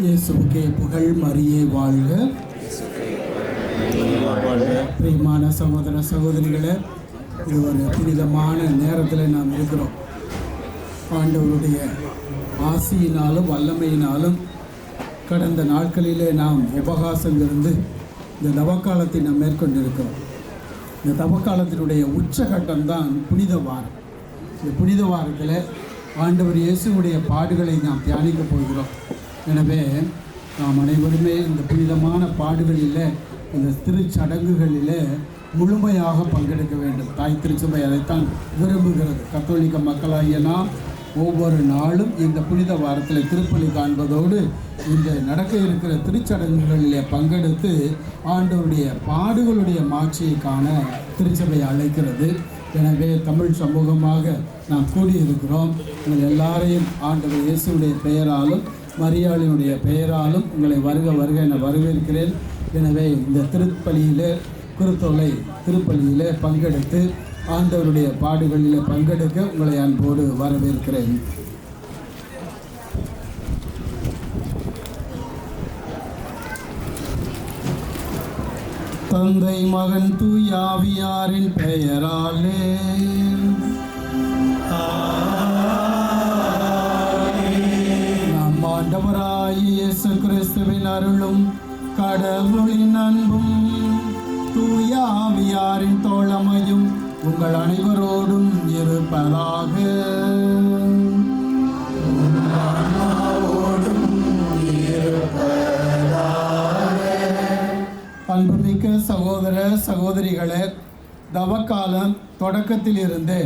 இயேசுவுக்கே புகழ், மரியே வாழ்க. பிரியமான சகோதர சகோதரிகளே, இது ஒரு புனிதமான நேரத்தில் நாம் இருக்கிறோம். ஆண்டவருடைய ஆசியினாலும் வல்லமையினாலும் கடந்த நாட்களிலே நாம் உபகாசம் இருந்து இந்த தவக்காலத்தை நாம் மேற்கொண்டிருக்கிறோம். இந்த தவக்காலத்தினுடைய உச்சகட்டம்தான் புனித வாரம். இந்த புனித வாரத்தில் ஆண்டவர் இயேசுவுடைய பாடுகளை நாம் தியானிக்க போகிறோம். எனவே நாம் அனைவருமே இந்த புனிதமான பாடுகளில், இந்த திருச்சடங்குகளில் முழுமையாக பங்கெடுக்க வேண்டும். தாய் திருச்சபை அதைத்தான் விரும்புகிறது. கத்தோலிக்க மக்களாகிய நாம் ஒவ்வொரு நாளும் இந்த புனித வாரத்தில் திருப்பலி காண்பதோடு இந்த நடக்க இருக்கிற திருச்சடங்குகளிலே பங்கெடுத்து ஆண்டவருடைய பாடுகளுடைய மாட்சியை காண திருச்சபை அழைக்கிறது. எனவே தமிழ் சமூகமாக நாம் கூடியிருக்கிறோம். உங்கள் எல்லாரையும் ஆண்டவர் இயேசுடைய பெயராலும் மரியாளினுடைய பெயராலும் உங்களை வருக வருக என வரவேற்கிறேன். எனவே இந்த திருப்பலியிலே பங்கெடுத்து ஆண்டவருடைய பாடுகளில் பங்கெடுக்க உங்களை அன்போடு வரவேற்கிறேன். தந்தை, மகன், தூய ஆவியாரின் பெயராலே நம் ஆண்டவராகிய இயேசு கிறிஸ்துவின் அருளும் கடவுளின் அன்பும் தூய ஆவியாரின் தோழமையும் உங்கள் அனைவரோடும் இருப்பதாக. அன்புமிக்க சகோதர சகோதரிகளே, தவக்காலம் தொடக்கத்திலிருந்து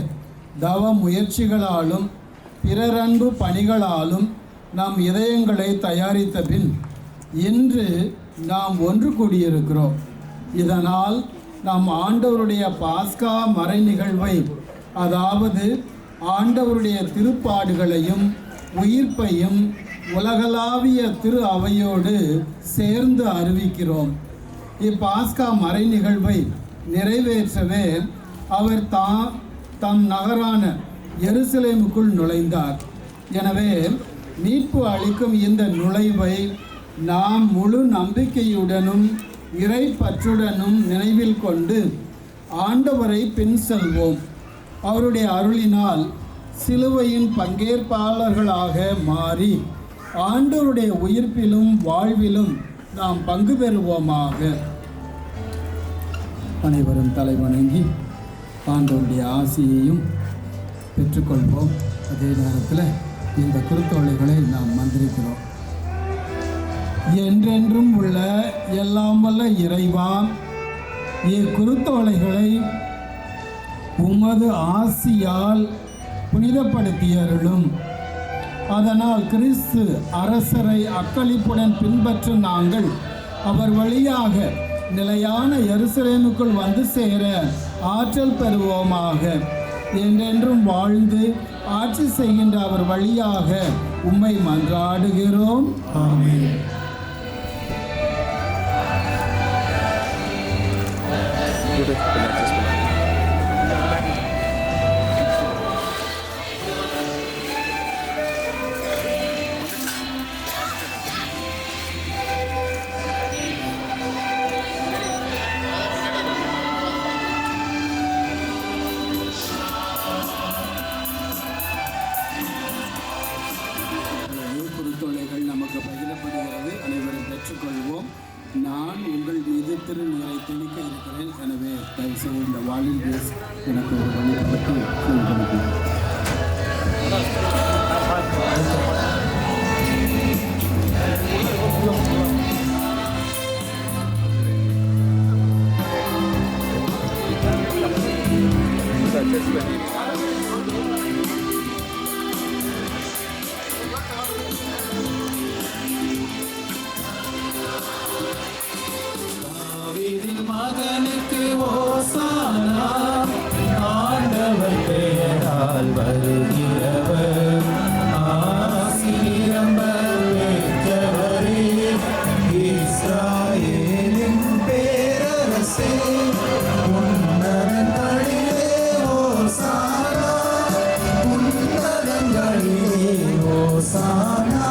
தவ முயற்சிகளாலும் பிறரன்பு பணிகளாலும் நம் இதயங்களை தயாரித்த பின் இன்று நாம் ஒன்று கூடியிருக்கிறோம். இதனால் நாம் ஆண்டவருடைய பாஸ்கா மறை நிகழ்வை, அதாவது ஆண்டவருடைய திருப்பாடுகளையும் உயிர்ப்பையும் உலகளாவிய திரு அவையோடு சேர்ந்து அறிவிக்கிறோம். இப்பாஸ்கா மறை நிகழ்வை நிறைவேற்றவே அவர் தம் நகரான எருசலேமுக்குள் நுழைந்தார். எனவே மீட்பு அளிக்கும் இந்த நுழைவை நாம் முழு நம்பிக்கையுடனும் இறை பற்றுடனும் நினைவில் கொண்டு ஆண்டவரை பின் செல்வோம். அவருடைய அருளினால் சிலுவையின் பங்கேற்பாளர்களாக மாறி ஆண்டவருடைய உயிர்ப்பிலும் வாழ்விலும் நாம் பங்கு பெறுவோமாக. அனைவரும் தலைவணங்கி ஆண்டவருடைய ஆசியையும் பெற்றுக்கொள்வோம். அதே நேரத்தில் இந்த குருத்தோலைகளை நாம் மந்திரிக்கிறோம். என்றென்றும் உள்ள எல்லாம் வல்ல இறைவா, இக்குருத்தோலைகளை உமது ஆசியால் புனிதப்படுத்தியருளும். அதனால் கிறிஸ்து அரசரை அக்களிப்புடன் பின்பற்றும் நாங்கள் அவர் வழியாக நிலையான எருசலேமுக்குள் வந்து சேர ஆற்றல் பெறுவோமாக. என்றென்றும் வாழ்ந்து ஆட்சி செய்கின்ற அவர் வழியாக உம்மை மன்றாடுகிறோம். ஆமென். நமக்கு பகிரப்படுகிறது. அனைவரும் பெற்றுக்கொள்வோம். நான் உங்கள் மீது திருநீரை தெளிக்க இருக்கிறேன். எனவே தயவுசெய்து இந்த வாலில் பேஸ் எனக்கு ஒரு வழிபட்டு மகனுக்கு ஓசானா, ஆண்டவர் பெயரால் வருகிறவர், ஆசீர்வதிக்கப்பட்டவரே, இஸ்ராயேலின் பேரரசே, உன்னதங்களிலே ஓசானா, உன்னதங்களிலே ஓசானா.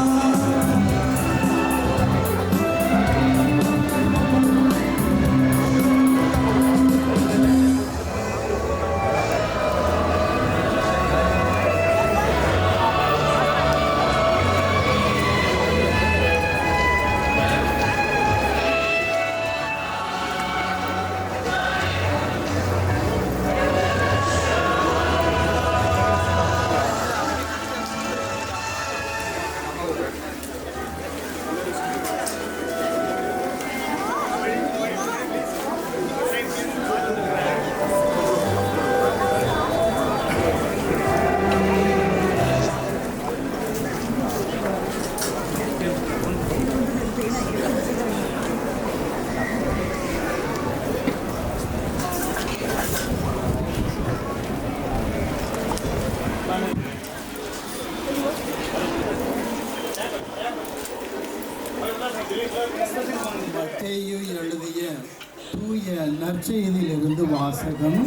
நற்செய்தியிலிருந்து வாசகம்.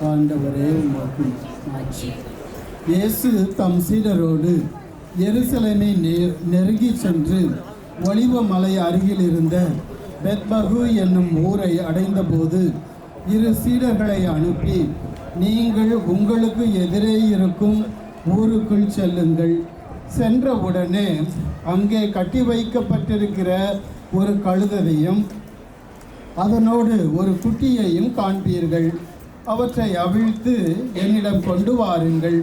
ஆண்டவரே உமக்கு மாட்சி. இயேசு தம் சீடரோடு எருசலேமை நெருங்கி சென்று ஒலிவ மலை அருகில் இருந்த பெத்பகு என்னும் ஊரை அடைந்தபோது இரு சீடர்களை அனுப்பி, நீங்கள் உங்களுக்கு எதிரே இருக்கும் ஊருக்குள் செல்லுங்கள். சென்றவுடனே அங்கே கட்டி வைக்கப்பட்டிருக்கிற ஒரு கழுதையும் அதனோடு ஒரு குட்டியையும் காண்பீர்கள். அவற்றை அவிழ்த்து என்னிடம் கொண்டு வாருங்கள்.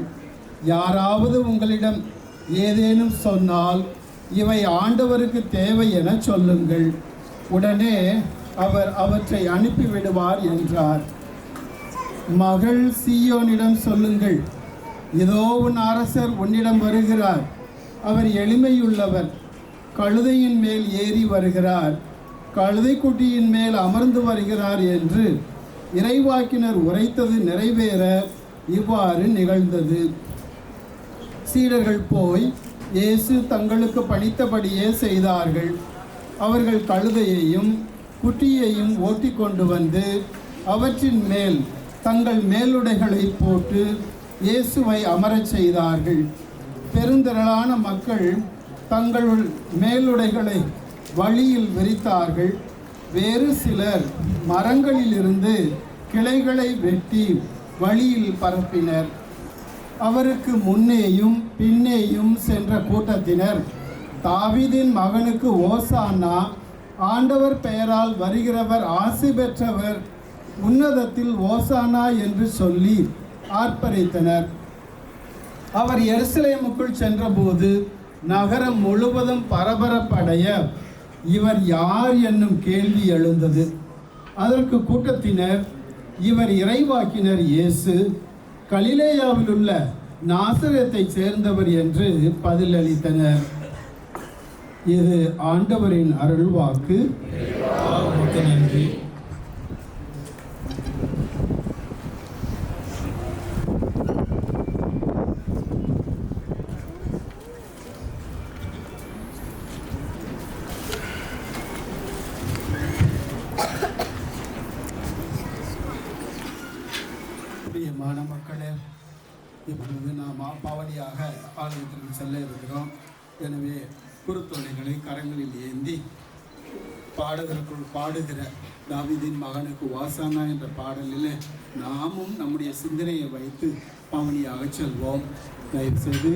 யாராவது உங்களிடம் ஏதேனும் சொன்னால் இவை ஆண்டவருக்கு தேவை என சொல்லுங்கள். உடனே அவர் அவற்றை அனுப்பிவிடுவார் என்றார். மகள் சீயோனிடம் சொல்லுங்கள், இதோ உன் அரசர் உன்னிடம் வருகிறார். அவர் எளிமையுள்ளவர், கழுதையின் மேல் ஏறி வருகிறார், கழுதைக்குட்டியின் மேல் அமர்ந்து வருகிறார் என்று இறைவாக்கினர் உரைத்தது நிறைவேற இவ்வாறு நிகழ்ந்தது. சீடர்கள் போய் இயேசு தங்களுக்கு பணித்தபடியே செய்தார்கள். அவர்கள் கழுதையையும் குட்டியையும் ஓட்டி கொண்டு வந்து அவற்றின் மேல் தங்கள் மேலுடைகளை போட்டு இயேசுவை அமரச் செய்தார்கள். பெருந்திரளான மக்கள் தங்கள் மேலுடைகளை வழியில் விரித்தார்கள். வேறு சிலர் மரங்களிலிருந்து கிளைகளை வெட்டி வழியில் பரப்பினர். அவருக்கு முன்னேயும் பின்னேயும் சென்ற கூட்டத்தினர், தாவீதின் மகனுக்கு ஓசானா, ஆண்டவர் பெயரால் வருகிறவர் ஆசி பெற்றவர், உன்னதத்தில் ஓசானா என்று சொல்லி ஆர்ப்பரித்தனர். அவர் எருசலேமுக்குள் சென்றபோது நகரம் முழுவதும் பரபரப்படைய இவர் யார் என்னும் கேள்வி எழுந்தது. அதற்கு கூட்டத்தினர், இவர் இறைவாக்கினர் இயேசு, கலிலேயாவில் உள்ள நாசரேத்தை சேர்ந்தவர் என்று பதிலளித்தனர். இது ஆண்டவரின் அருள்வாக்கு. நன்றி. பிரியமான மக்களே, இப்பொழுது நாம் பவனியாக ஆலயத்திற்கு செல்ல இருக்கிறோம். எனவே குருத்தொலைகளை கரங்களில் ஏந்தி பாடுதலுக்குள் பாடுகிற தாவீதின் மகனுக்கு ஓசானா என்ற பாடலில் நாமும் நம்முடைய சிந்தனையை வைத்து பவனியாக செல்வோம். தயவுசெய்து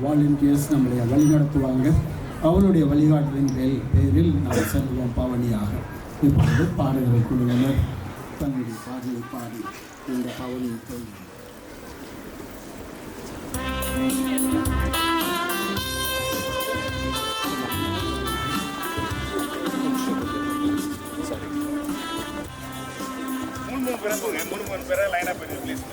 வாலண்டியர்ஸ் நம்முடைய வழிநடத்துவாங்க. அவளுடைய வழிகாட்டுதலின் பேரில் நாம் செல்வோம் பவனியாக. இப்பொழுது பாடுகிற குழுவினர் தன்னுடைய பாடலை பாடி இந்த பவனியை தோல்வி. மூணு பேரை லைனா பண்ணி ப்ளீஸ்.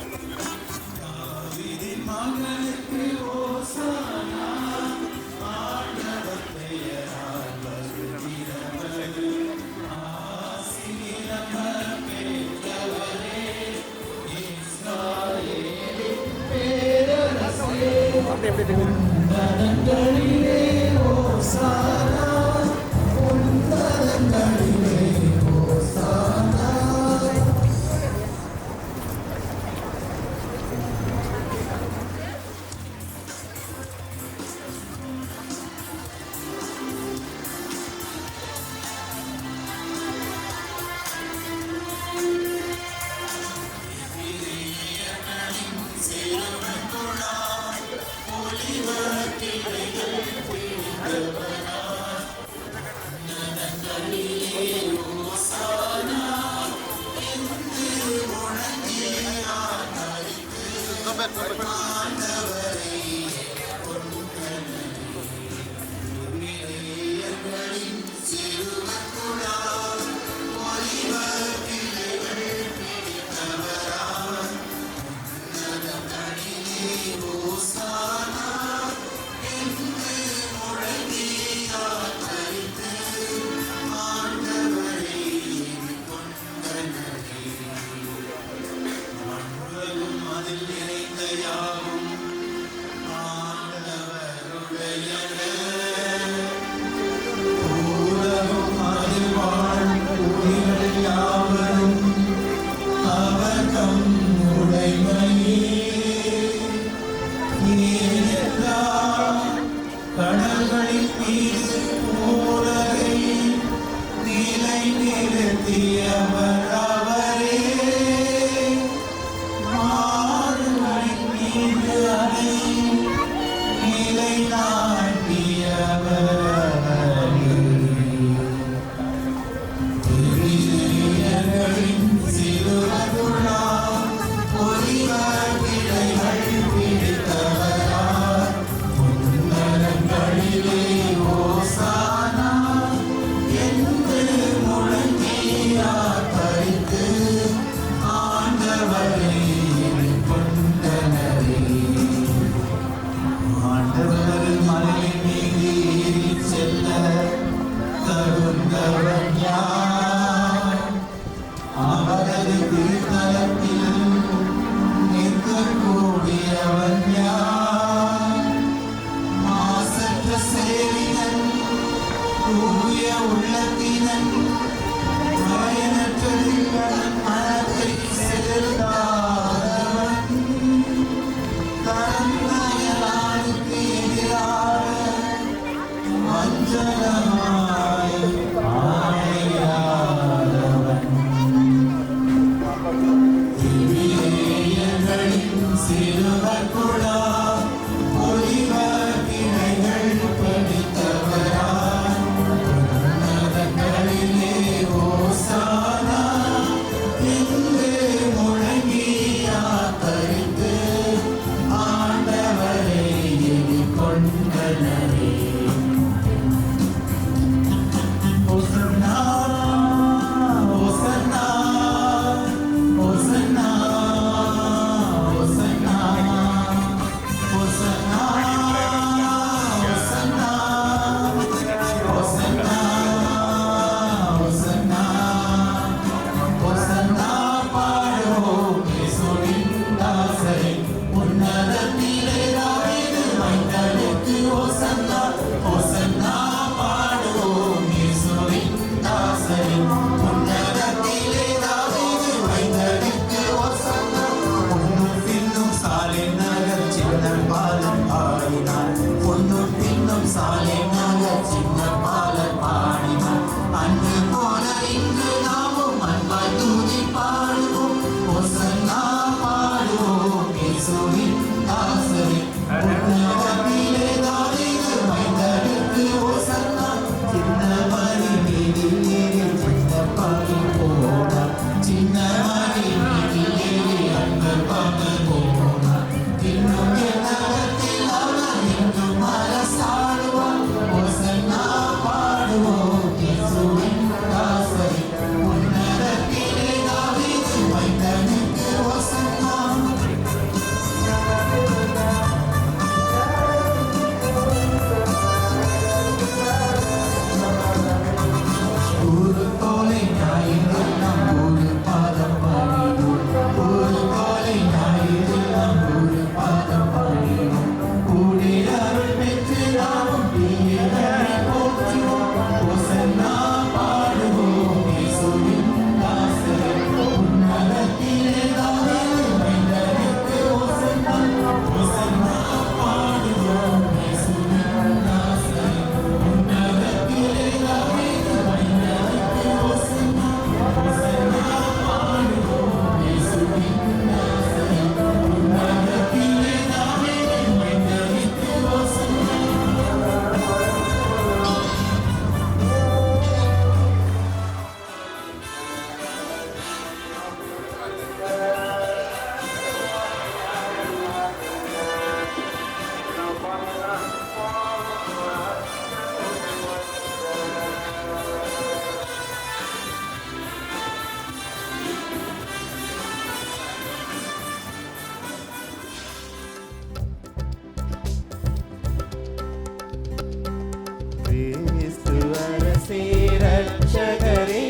ரட்சகரே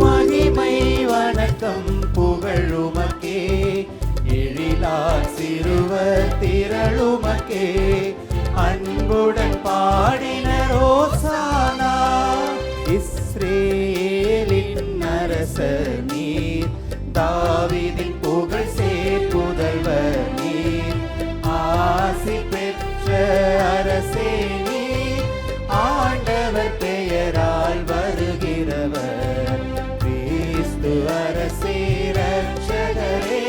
மகிமை வணக்கம் புகழுமக்கே எழிலார் சிறுவர் திரளுமக்கே அன்புடன் பாடினர் ஓசானா இஸ்ரேலின் அரசர் நீர் தாவீதின் புகழ் சேர்ப்புதல்வர் நீர் ஆசி பெற்ற அரசே நீர் ஆண்டவர் பெயரால் வருகிறவர் கிறிஸ்து அரசே ரட்சகரே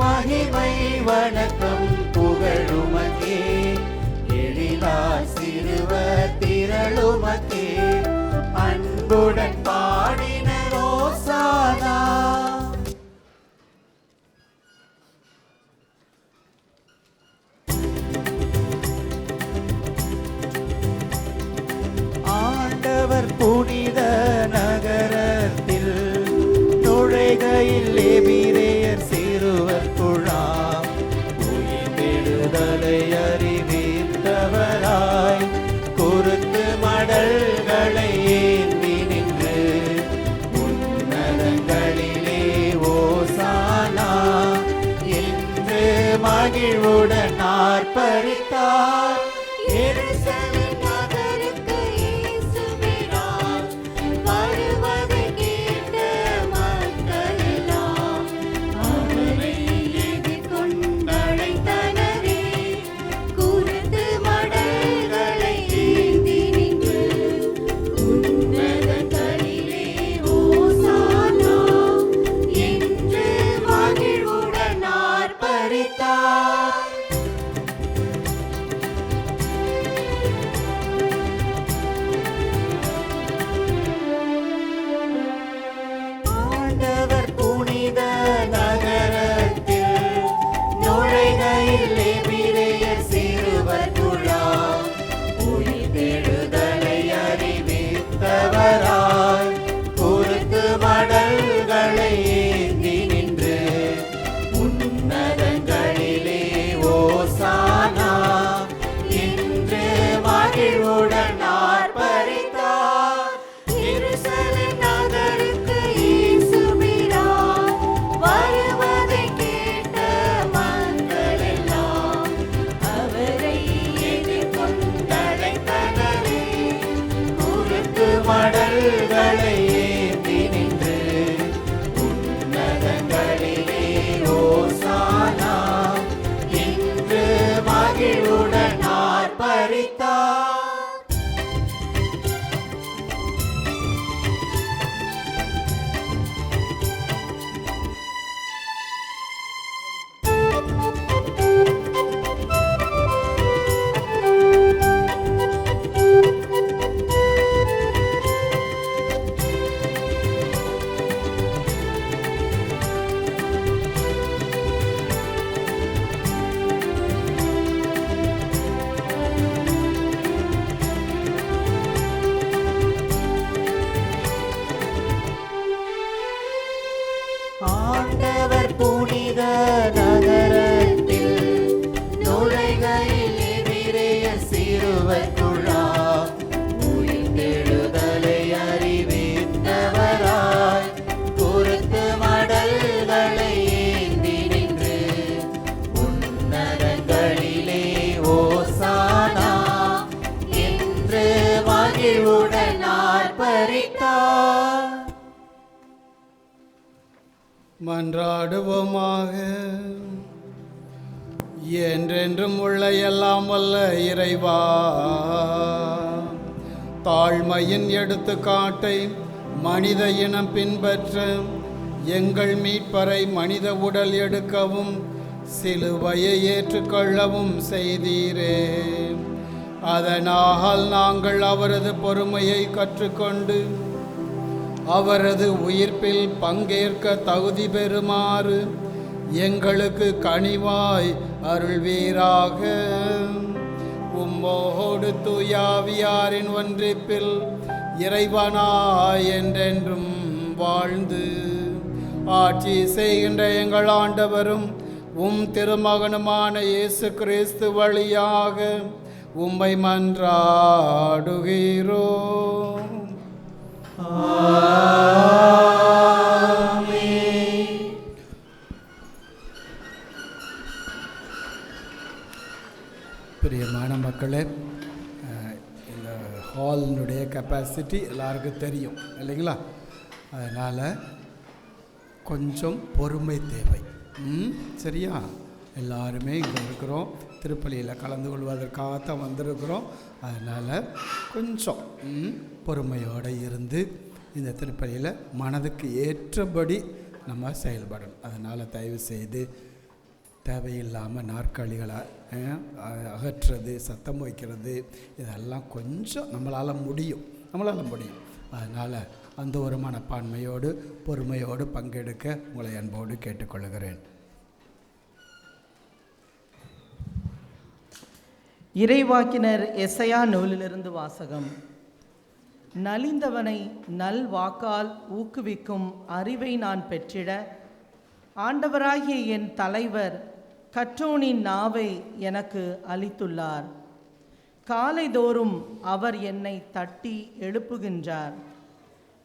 மகிமை வணக்கம் புகழுமக்கே எழிலார் சிறுவர் திரளுமக்கே அன்புடன் பாடினர் ஓசானா. ஆண்டவர் புனித நகரத்தில் நுழைகையில் எபிரேயர் சிறுவர் குழாம் உயிர்த்தெழுதலை அறிவித்தவராய் குருத்து மடல்களை ஏந்தி நின்று உன்னதங்களிலே ஓசானா என்று மகிழ்வுடன் ஆர்ப்பரித்தார். மன்றாடுவோமாக. என்றென்றும் உள்ள எல்லாம் வல்ல இறைவா, தாழ்மையின் எடுத்துக்காட்டை மனித இனம் பின்பற்ற எங்கள் மீட்பரை மனித உடல் எடுக்கவும் சிலுவையை ஏற்றுக்கொள்ளவும் செய்தீரே. அதனால் நாங்கள் அவரது பொறுமையை கற்றுக்கொண்டு அவரது உயிர்ப்பில் பங்கேற்க தகுதி பெறுமாறு எங்களுக்கு கனிவாய் அருள்வீராக. உம்மோடு தூயாவியாரின் ஒன்றிப்பில் இறைவனாய் என்றென்றும் வாழ்ந்து ஆட்சி செய்கின்ற எங்கள் ஆண்டவரும் உம் திருமகனுமான இயேசு கிறிஸ்து வழியாக உம்மை மன்றாடுகிறோம். பிரியமான மக்களே, இந்த ஹாலினுடைய கெப்பாசிட்டி எல்லாருக்கும் தெரியும் இல்லைங்களா? அதனால் கொஞ்சம் பொறுமை தேவை. சரியா? எல்லாருமே இங்கே இருக்கிறோம், திருப்பலியில் கலந்து கொள்வதற்காகத்தான் வந்திருக்கிறோம். அதனால் கொஞ்சம் பொறுமையோடு இருந்து இந்த திருப்பலியில் மனதுக்கு ஏற்றபடி நம்ம செயல்படணும். அதனால் தயவு செய்து தேவையில்லாமல் நாற்காலிகளை அகற்றுறது, சத்தம் வைக்கிறது, இதெல்லாம் கொஞ்சம் நம்மளால் முடியும். அதனால் அந்த ஒரு மனப்பான்மையோடு பொறுமையோடு பங்கெடுக்க உங்களை அன்போடு கேட்டுக்கொள்கிறேன். இறைவாக்கினர் எசையா நூலிலிருந்து வாசகம். நலிந்தவனை நல் வாக்கால் ஊக்குவிக்கும் அறிவை நான் பெற்றிட ஆண்டவராகிய என் தலைவர் கற்றோனின் நாவை எனக்கு அளித்துள்ளார். காலைதோறும் அவர் என்னை தட்டி எழுப்புகின்றார்.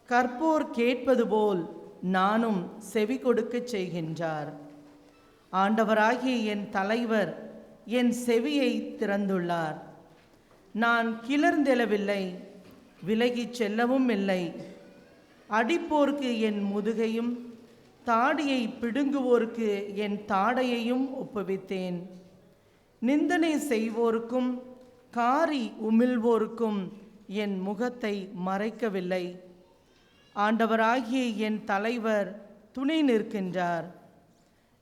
கற்போர் கேட்பது போல் நானும் செவி கொடுக்கச் செய்கின்றார். ஆண்டவராகிய என் தலைவர் என் செவியை திறந்துள்ளார். நான் கிளர்ந்தெழவில்லை, விலகிச் செல்லவும் இல்லை. அடிப்போர்க்கு என் முதுகையும் தாடியை பிடுங்குவோருக்கு என் தாடையையும் ஒப்புவித்தேன். நிந்தனை செய்வோருக்கும் காரி உமிழ்வோருக்கும் என் முகத்தை மறைக்கவில்லை. ஆண்டவராகிய என் தலைவர் துணை நிற்கின்றார்.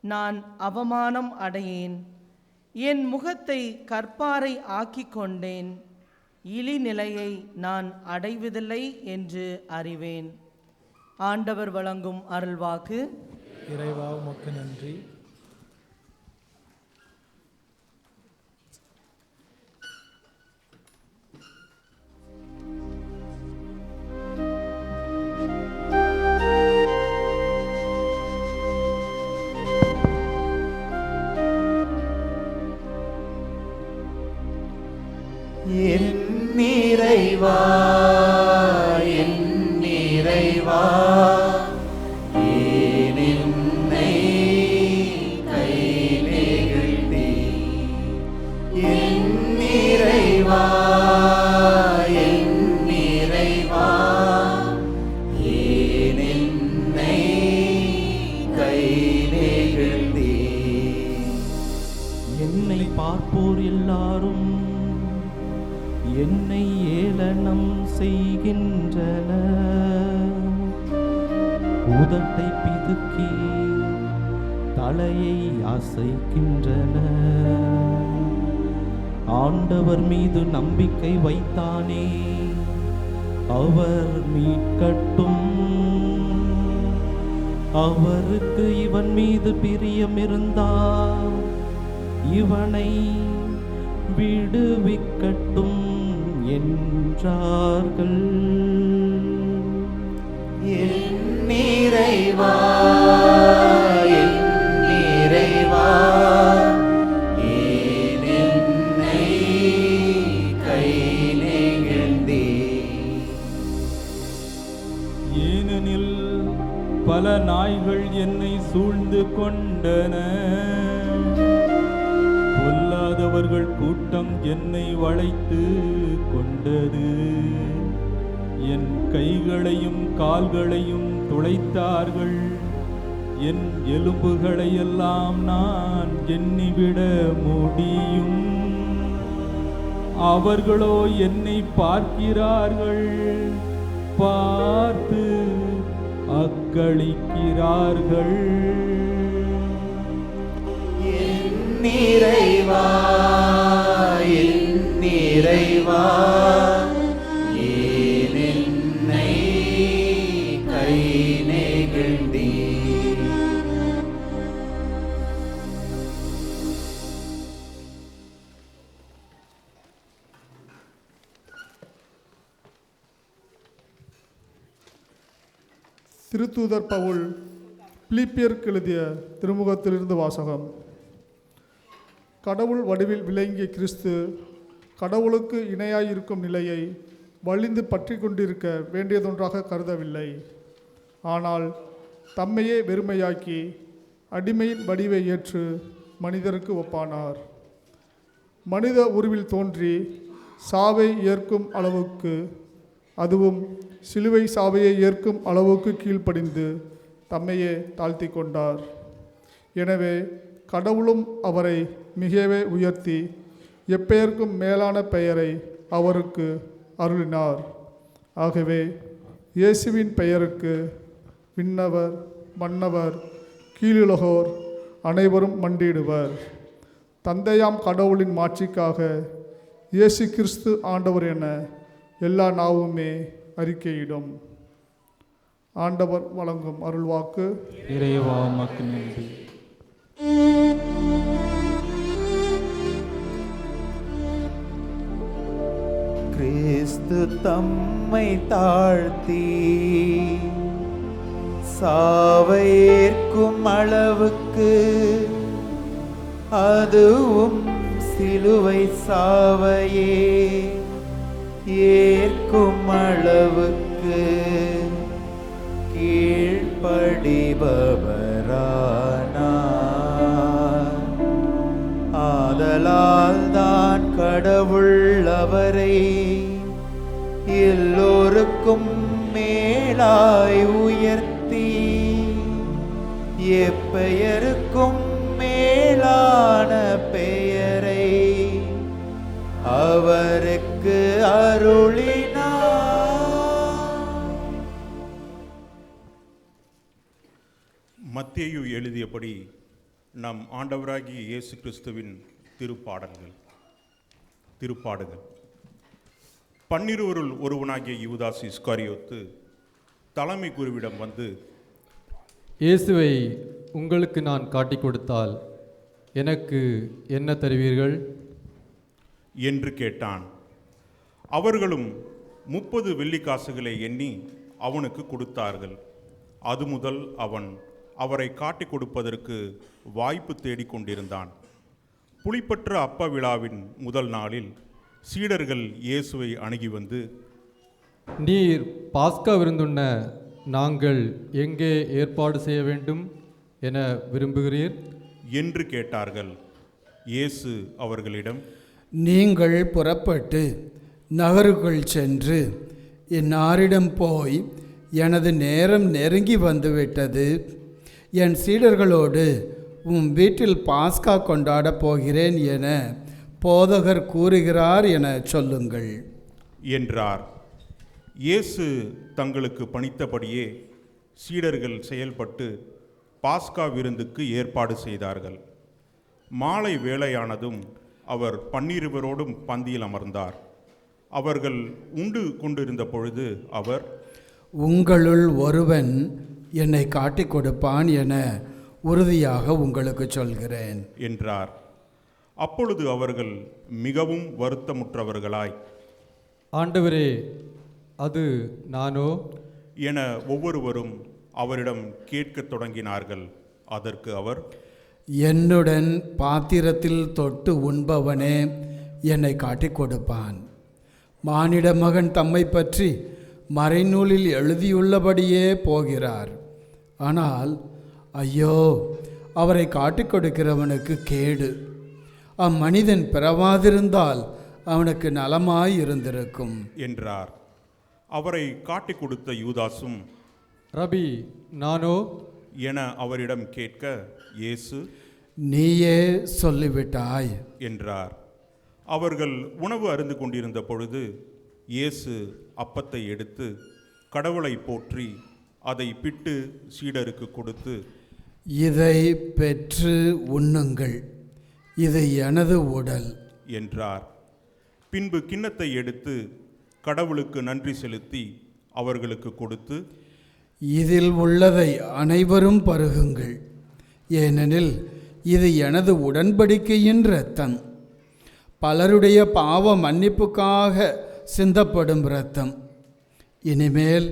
நான் அவமானம் அடையேன். என் முகத்தை கற்பாறை ஆக்கிக் கொண்டேன். இழிநிலையை நான் அடைவதில்லை என்று அறிவேன். ஆண்டவர் வழங்கும் அருள்வாக்கு. இறைவா உமக்கு நன்றி. இறைவா என் இறைவா, ஏன் என்னை கை நெகிழ்ந்தீ? என் இறைவா என் இறைவா, ஏன் என்னை கை நெகிழ்ந்தீ? என்னை பார்ப்போர் எல்லாரும் என்னை ஏளனம் செய்கின்றனர். உதட்டை பிதுக்கி தலையை அசைக்கின்றனர். ஆண்டவர் மீது நம்பிக்கை வைத்தானே, அவர் மீட்கட்டும். அவருக்கு இவன் மீது பிரியம் இருந்தால் இவனை விடுவிக்கட்டும் என்றார்கள். என் இறைவா என் இறைவா, ஏன் என்னை கை நெகிழ்ந்தீ? ஏனெனில் பல நாய்கள் என்னை சூழ்ந்து கொண்டன. பொல்லாதவர்கள் கூட்டம் என்னை வளைத்து கொண்டது. என் கைகளையும் கால்களையும் துளைத்தார்கள். என் எலும்புகளை எல்லாம் நான் எண்ணிவிட முடியும். அவர்களோ என்னை பார்க்கிறார்கள், பார்த்து அக்களிக்கிறார்கள். என் நிறைவா, என் நிறைவா, ஏன் என்னை கை நெகிழ்ந்தீர்? திருத்தூதர் பவுல் பிலிப்பியருக்கு எழுதிய திருமுகத்திலிருந்து வாசகம். கடவுள் வடிவில் விளங்கிய கிறிஸ்து கடவுளுக்கு இணையாயிருக்கும் நிலையை வலிந்து பற்றி கொண்டிருக்க வேண்டியதொன்றாக கருதவில்லை. ஆனால் தம்மையே வெறுமையாக்கி அடிமையின் வடிவை ஏற்று மனிதருக்கு ஒப்பானார். மனித உருவில் தோன்றி சாவை ஏற்கும் அளவுக்கு, அதுவும் சிலுவை சாவையை ஏற்கும் அளவுக்கு கீழ்ப்படிந்து தம்மையே தாழ்த்தி கொண்டார். எனவே கடவுளும் அவரை மிகவே உயர்த்தி எப்பெயருக்கும் மேலான பெயரை அவருக்கு அருளினார். ஆகவே இயேசுவின் பெயருக்கு விண்ணவர், மன்னவர், கீழுலகோர் அனைவரும் மண்டியிடுவர். தந்தையாம் கடவுளின் மாட்சிக்காக இயேசு கிறிஸ்து ஆண்டவர் என எல்லா நாவுமே அறிக்கையிடும். ஆண்டவர் வழங்கும் அருள்வாக்கு. இறைவா உமக்கு நன்றி. கிறிஸ்து தம்மை தாழ்த்தி சாவை ஏற்கும் அளவுக்கு, அதுவும் சிலுவை சாவையே ஏற்கும் அளவுக்கு கீழ்ப்படிபவரானார். ஆதலால் தான் கடவுள் அவரை எல்லோருக்கும் மேலாய் உயர்த்தி எப்பெயருக்கும் மேலான பெயரை அவருக்கு அருளினார். மத்தேயு எழுதியபடி நம் ஆண்டவராகிய இயேசு கிறிஸ்துவின் திருப்பாடுகள். 12 ஒருவனாகிய யூதாஸ் இஸ்காரியோத்து தலைமை குருவிடம் வந்து, இயேசுவை உங்களுக்கு நான் காட்டிக் கொடுத்தால் எனக்கு என்ன தருவீர்கள் என்று கேட்டான். அவர்களும் 30 வெள்ளிக்காசுகளை எண்ணி அவனுக்கு கொடுத்தார்கள். அது முதல் அவன் அவரை காட்டிக் கொடுப்பதற்கு வாய்ப்பு தேடிக்கொண்டிருந்தான். புளிப்பற்ற அப்ப விழாவின் முதல் நாளில் சீடர்கள் இயேசுவை அணுகி வந்து, நீர் பாஸ்கா விருந்துண்ண நாங்கள் எங்கே ஏற்பாடு செய்ய வேண்டும் என விரும்புகிறீர் என்று கேட்டார்கள். இயேசு அவர்களிடம், நீங்கள் புறப்பட்டு நகருக்குள் சென்று இன்னாரிடம் போய், எனது நேரம் நெருங்கி வந்துவிட்டது, என் சீடர்களோடு உம் வீட்டில் பாஸ்கா கொண்டாடப் போகிறேன் என போதகர் கூறுகிறார் என சொல்லுங்கள் என்றார். இயேசு தங்களுக்கு பணித்தபடியே சீடர்கள் செயல்பட்டு பாஸ்கா விருந்துக்கு ஏற்பாடு செய்தார்கள். மாலை வேளையானதும் அவர் 12 பந்தியில் அமர்ந்தார். அவர்கள் உண்டு கொண்டிருந்த பொழுது அவர், உங்களுள் ஒருவன் என்னை காட்டிக் கொடுப்பான் என உறுதியாக உங்களுக்கு சொல்கிறேன் என்றார். அப்பொழுது அவர்கள் மிகவும் வருத்தமுற்றவர்களாய், ஆண்டவரே, அது நானோ என ஒவ்வொருவரும் அவரிடம் கேட்கத் தொடங்கினார்கள். அதற்கு அவர், என்னுடன் பாத்திரத்தில் தொட்டு உண்பவனே என்னை காட்டிக் கொடுப்பான். மானிட மகன் தம்மை பற்றி மறைநூலில் எழுதியுள்ளபடியே போகிறார். ஆனால் ஐயோ, அவரை காட்டிக் கொடுக்கிறவனுக்கு கேடு. அம்மனிதன் பிறவாதிருந்தால் அவனுக்கு நலமாய் இருந்திருக்கும் என்றார். அவரை காட்டிக் கொடுத்த யூதாசும், ரபி, நானோ என அவரிடம் கேட்க இயேசு, நீயே சொல்லிவிட்டாய் என்றார். அவர்கள் உணவு அருந்து கொண்டிருந்த பொழுது இயேசு அப்பத்தை எடுத்து கடவுளை போற்றி அதை பிட்டு சீடருக்கு கொடுத்து, இதை பெற்று உண்ணுங்கள், இது எனது உடல் என்றார். பின்பு கிண்ணத்தை எடுத்து கடவுளுக்கு நன்றி செலுத்தி அவர்களுக்கு கொடுத்து, இதில் உள்ளதை அனைவரும் பருகுங்கள், ஏனெனில் இது எனது உடன்படிக்கையின் இரத்தம், பலருடைய பாவ மன்னிப்புக்காக சிந்தப்படும் இரத்தம். இனிமேல்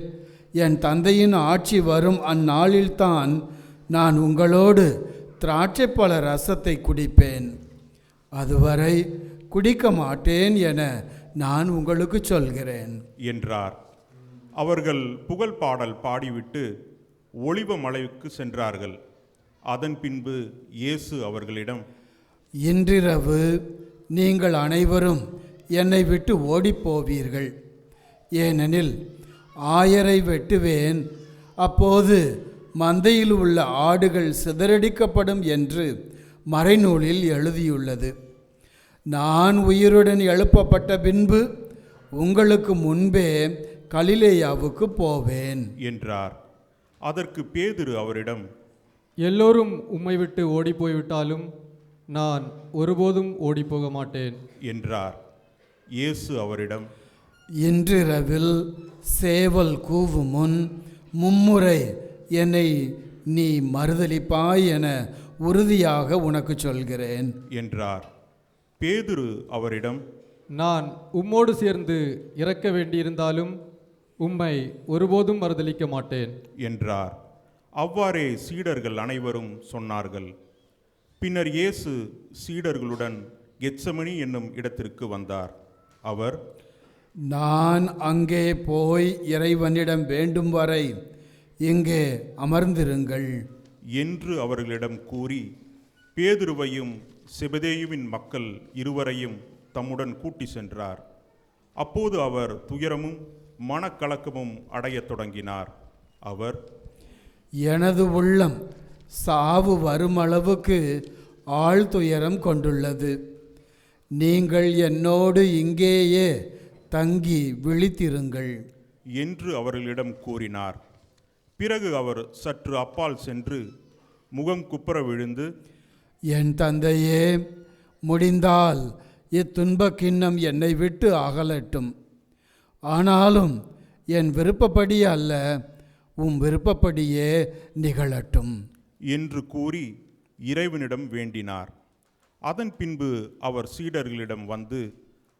என் தந்தையின் ஆட்சி வரும் அந்நாளில்தான் நான் உங்களோடு திராட்சைப்பழ ரசத்தை குடிப்பேன், அதுவரை குடிக்க மாட்டேன் என நான் உங்களுக்கு சொல்கிறேன் என்றார். அவர்கள் புகழ் பாடல் பாடிவிட்டு ஒலிவ மலைக்கு சென்றார்கள். அதன் பின்பு இயேசு அவர்களிடம், இன்றிரவு நீங்கள் அனைவரும் என்னை விட்டு ஓடிப்போவீர்கள், ஏனெனில் ஆயரை வெட்டுவேன், அப்போது மந்தையில் உள்ள ஆடுகள் சிதறடிக்கப்படும் என்று மறைநூலில் எழுதியுள்ளது. நான் உயிருடன் எழுப்பப்பட்ட பின்பு உங்களுக்கு முன்பே கலிலேயாவுக்கு போவேன் என்றார். அதற்கு பேதுரு அவரிடம், எல்லோரும் உம்மை விட்டு ஓடிப்போய்விட்டாலும் நான் ஒருபோதும் ஓடிப்போக மாட்டேன் என்றார். இயேசு அவரிடம், இன்றிரவில் சேவல் கூவும் முன் மும்முறை என்னை நீ மறுதலிப்பாய் என உறுதியாக உனக்கு சொல்கிறேன் என்றார். பேதுரு அவரிடம், நான் உம்மோடு சேர்ந்து இறக்க வேண்டியிருந்தாலும் உம்மை ஒருபோதும் மறுதலிக்க மாட்டேன் என்றார். அவ்வாறே சீடர்கள் அனைவரும் சொன்னார்கள். பின்னர் இயேசு சீடர்களுடன் கெத்சமனி என்னும் இடத்திற்கு வந்தார். அவர், நான் அங்கே போய் இறைவனிடம் வேண்டும் வரை இங்கே அமர்ந்திருங்கள் என்று அவர்களிடம் கூறி பேதுருவையும் செபதேயுவின் மக்கள் இருவரையும் தம்முடன் கூட்டி சென்றார். அப்போது அவர் துயரமும் மனக்கலக்கமும் அடையத் தொடங்கினார். அவர், எனது உள்ளம் சாவு வருமளவுக்கு ஆழ்துயரம் கொண்டுள்ளது, நீங்கள் என்னோடு இங்கேயே தங்கி விழித்திருங்கள் என்று அவர்களிடம் கூறினார். பிறகு அவர் சற்று அப்பால் சென்று முகம் குப்புற விழுந்து, என் தந்தையே, முடிந்தால் இத்துன்பக் கிண்ணம் என்னை விட்டு அகலட்டும், ஆனாலும் என் விருப்பப்படி அல்ல, உம் விருப்பப்படியே நிகழட்டும் என்று கூறி இறைவனிடம் வேண்டினார். அதன் பின்பு அவர் சீடர்களிடம் வந்து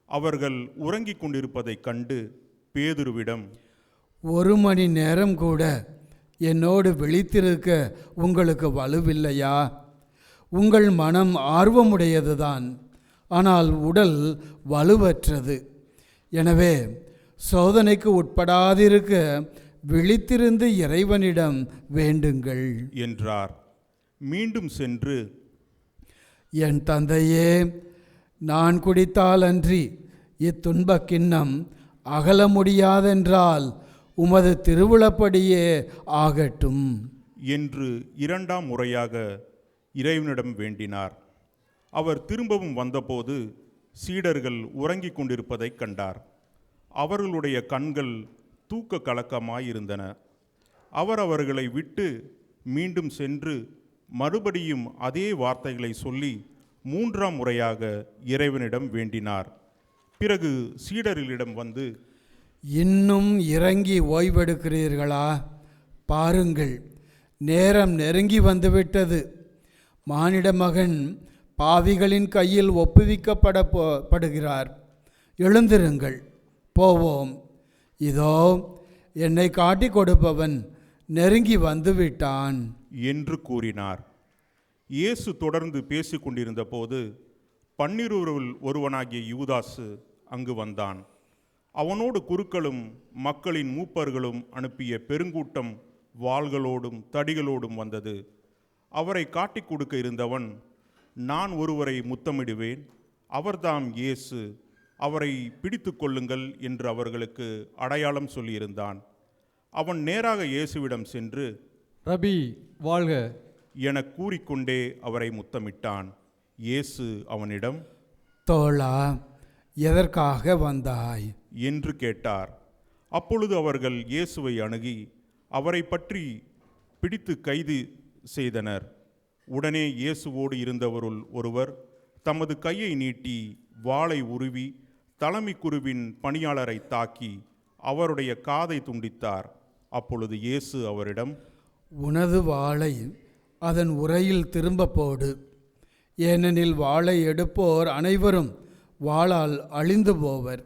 அவர்கள் உறங்கிக் கொண்டிருப்பதைக் கண்டு பேதுருவிடம், 1 மணி நேரம் கூட என்னோடு விழித்திருக்க உங்களுக்கு வலுவில்லையா? உங்கள் மனம் ஆர்வமுடையதுதான், ஆனால் உடல் வலுவற்றது. எனவே சோதனைக்கு உட்படாதிருக்க விழித்திருந்து இறைவனிடம் வேண்டுங்கள் என்றார். மீண்டும் சென்று, என் தந்தையே, நான் குடித்தால் அன்றி இத்துன்பக் கிண்ணம் அகல முடியாதென்றால் உமது திருவுளப்படியே ஆகட்டும் என்று 2ஆம் முறையாக இறைவனிடம் வேண்டினார். அவர் திரும்பவும் வந்தபோது சீடர்கள் உறங்கிக் கொண்டிருப்பதைக் கண்டார். அவர்களுடைய கண்கள் தூக்க கலக்கமாயிருந்தன. அவர் அவர்களை விட்டு மீண்டும் சென்று மறுபடியும் அதே வார்த்தைகளை சொல்லி 3ஆம் முறையாக இறைவனிடம் வேண்டினார். பிறகு சீடர்களிடம் வந்து, இன்னும் இறங்கி ஓய்வெடுக்கிறீர்களா? பாருங்கள், நேரம் நெருங்கி வந்துவிட்டது. மானிட மகன் பாவிகளின் கையில் ஒப்புவிக்கப்படுகிறார். எழுந்திருங்கள், போவோம். இதோ என்னை காட்டிக் கொடுப்பவன் நெருங்கி வந்துவிட்டான் என்று கூறினார். இயேசு தொடர்ந்து பேசிக் கொண்டிருந்த போது 12 ஒருவனாகிய யூதாசு அங்கு வந்தான். அவனோடு குருக்களும் மக்களின் மூப்பர்களும் அனுப்பிய பெருங்கூட்டம் வாள்களோடும் தடிகளோடும் வந்தது. அவரை காட்டிக் கொடுக்க இருந்தவன், நான் ஒருவரை முத்தமிடுவேன், அவர்தாம் இயேசு, அவரை பிடித்து கொள்ளுங்கள் என்று அவர்களுக்கு அடையாளம் சொல்லியிருந்தான். அவன் நேராக இயேசுவிடம் சென்று, ரபி வாழ்க எனக் கூறிக்கொண்டே அவரை முத்தமிட்டான். இயேசு அவனிடம், தோழா, எதற்காக வந்தாய் என்று கேட்டார். அப்பொழுது அவர்கள் இயேசுவை அணுகி அவரை பற்றி பிடித்து கைது செய்தனர். உடனே இயேசுவோடு இருந்தவருள் ஒருவர் தமது கையை நீட்டி வாளை உருவி தலைமை குருவின் பணியாளரை தாக்கி அவருடைய காதை துண்டித்தார். அப்பொழுது இயேசு அவரிடம், உனது வாளை அதன் உரையில் திரும்ப போடு. ஏனெனில் வாளை எடுப்போர் அனைவரும் வாளால் அழிந்து போவர்.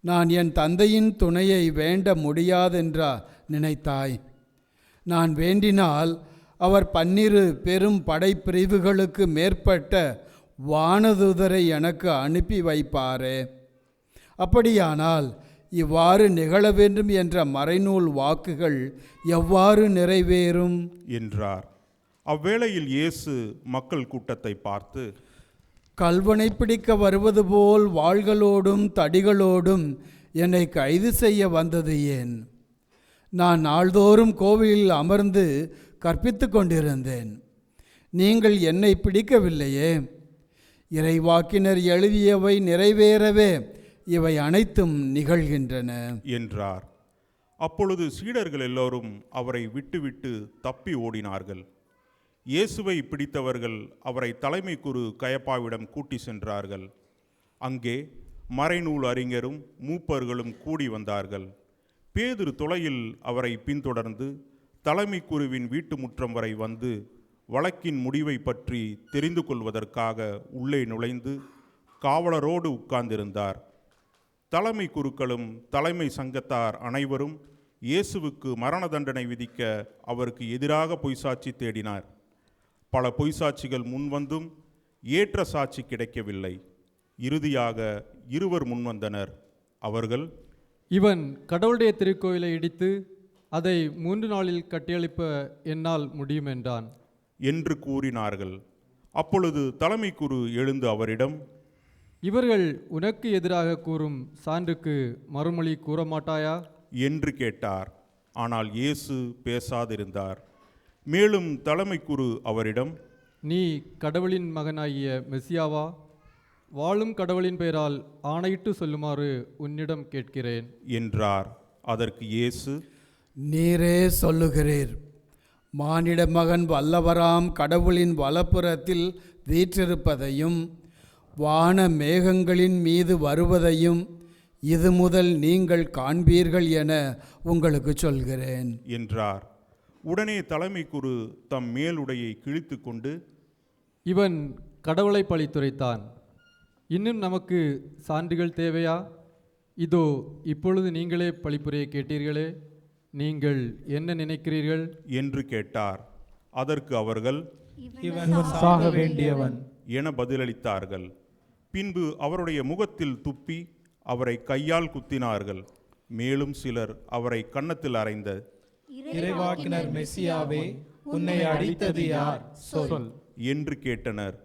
நான் என் தந்தையின் துணையை வேண்ட முடியாதென்றா நினைத்தாய்? நான் வேண்டினால் அவர் 12 பெரும் படைப்பிரிவுகளுக்கு மேற்பட்ட வானதூதரை எனக்கு அனுப்பி வைப்பாரே. அப்படியானால் இவ்வாறு நிகழ வேண்டும் என்ற மறைநூல் வாக்குகள் எவ்வாறு நிறைவேறும் என்றார். அவ்வேளையில் இயேசு மக்கள் கூட்டத்தை பார்த்து, கல்வனை பிடிக்க வருவது போல் வாள்களோடும் தடிகளோடும் என்னை கைது செய்ய வந்தது ஏன்? நான் நாள்தோறும் கோவிலில் அமர்ந்து கற்பித்து கொண்டிருந்தேன். நீங்கள் என்னை பிடிக்கவில்லையே. இறைவாக்கினர் எழுதியவை நிறைவேறவே இவை அனைத்தும் நிகழ்கின்றன என்றார். அப்பொழுது சீடர்கள் எல்லோரும் அவரை விட்டுவிட்டு தப்பி ஓடினார்கள். இயேசுவை பிடித்தவர்கள் அவரை தலைமை குரு கயப்பாவிடம் கூட்டி சென்றார்கள். அங்கே மறைநூல் அறிஞரும் மூப்பர்களும் கூடி வந்தார்கள். பேதுரு தொலையில் அவரை பின்தொடர்ந்து தலைமை குருவின் வீட்டு முற்றம் வரை வந்து வழக்கின் முடிவை பற்றி தெரிந்து கொள்வதற்காக உள்ளே நுழைந்து காவலரோடு உட்கார்ந்திருந்தார். தலைமை குருக்களும் தலைமை சங்கத்தார் அனைவரும் இயேசுவுக்கு மரண தண்டனை விதிக்க அவருக்கு எதிராக பொய்சாட்சி தேடினார். பல பொய்சாட்சிகள் முன்வந்தும் ஏற்ற சாட்சி கிடைக்கவில்லை. இறுதியாக 2 முன்வந்தனர். அவர்கள், இவன் கடவுளுடைய திருக்கோயிலை இடித்து அதை 3 நாளில் கட்டியெழுப்ப என்னால் முடியும் என்றான் என்று கூறினார்கள். அப்பொழுது தலைமை குரு எழுந்து அவரிடம், இவர்கள் உனக்கு எதிராக கூறும் சான்றுக்கு மறுமொழி கூற மாட்டாயா என்று கேட்டார். ஆனால் இயேசு பேசாதிருந்தார். மேலும் தலைமை குரு அவரிடம், நீ கடவுளின் மகனாகிய மெசியாவா? வாழும் கடவுளின் பெயரால் ஆணையிட்டு சொல்லுமாறு உன்னிடம் கேட்கிறேன் என்றார். அதற்கு இயேசு, நீரே சொல்லுகிறீர். மானிட மகன் வல்லவராம் கடவுளின் வலப்புறத்தில் வீற்றிருப்பதையும் வான மேகங்களின் மீது வருவதையும் இது முதல் நீங்கள் காண்பீர்கள் என உங்களுக்கு சொல்கிறேன் என்றார். உடனே தலைமை குரு தம் மேலுடையை கிழித்து கொண்டு, இவன் கடவுளை பழித்துரைத்தான். இன்னும் நமக்கு சான்றுகள் தேவையா? இதோ இப்பொழுது நீங்களே பழிப்புரையை கேட்டீர்களே, நீங்கள் என்ன நினைக்கிறீர்கள் என்று கேட்டார். அதற்கு அவர்கள், இவன் சாக வேண்டியவன் என பதிலளித்தார்கள். பின்பு அவருடைய முகத்தில் துப்பி அவரை கையால் குத்தினார்கள். மேலும் சிலர் அவரை கன்னத்தில் அறைந்த, இறைவாக்கினர் மெசியாவே, உன்னை அடித்தது யார்? சொல் என்று கேட்டனர்.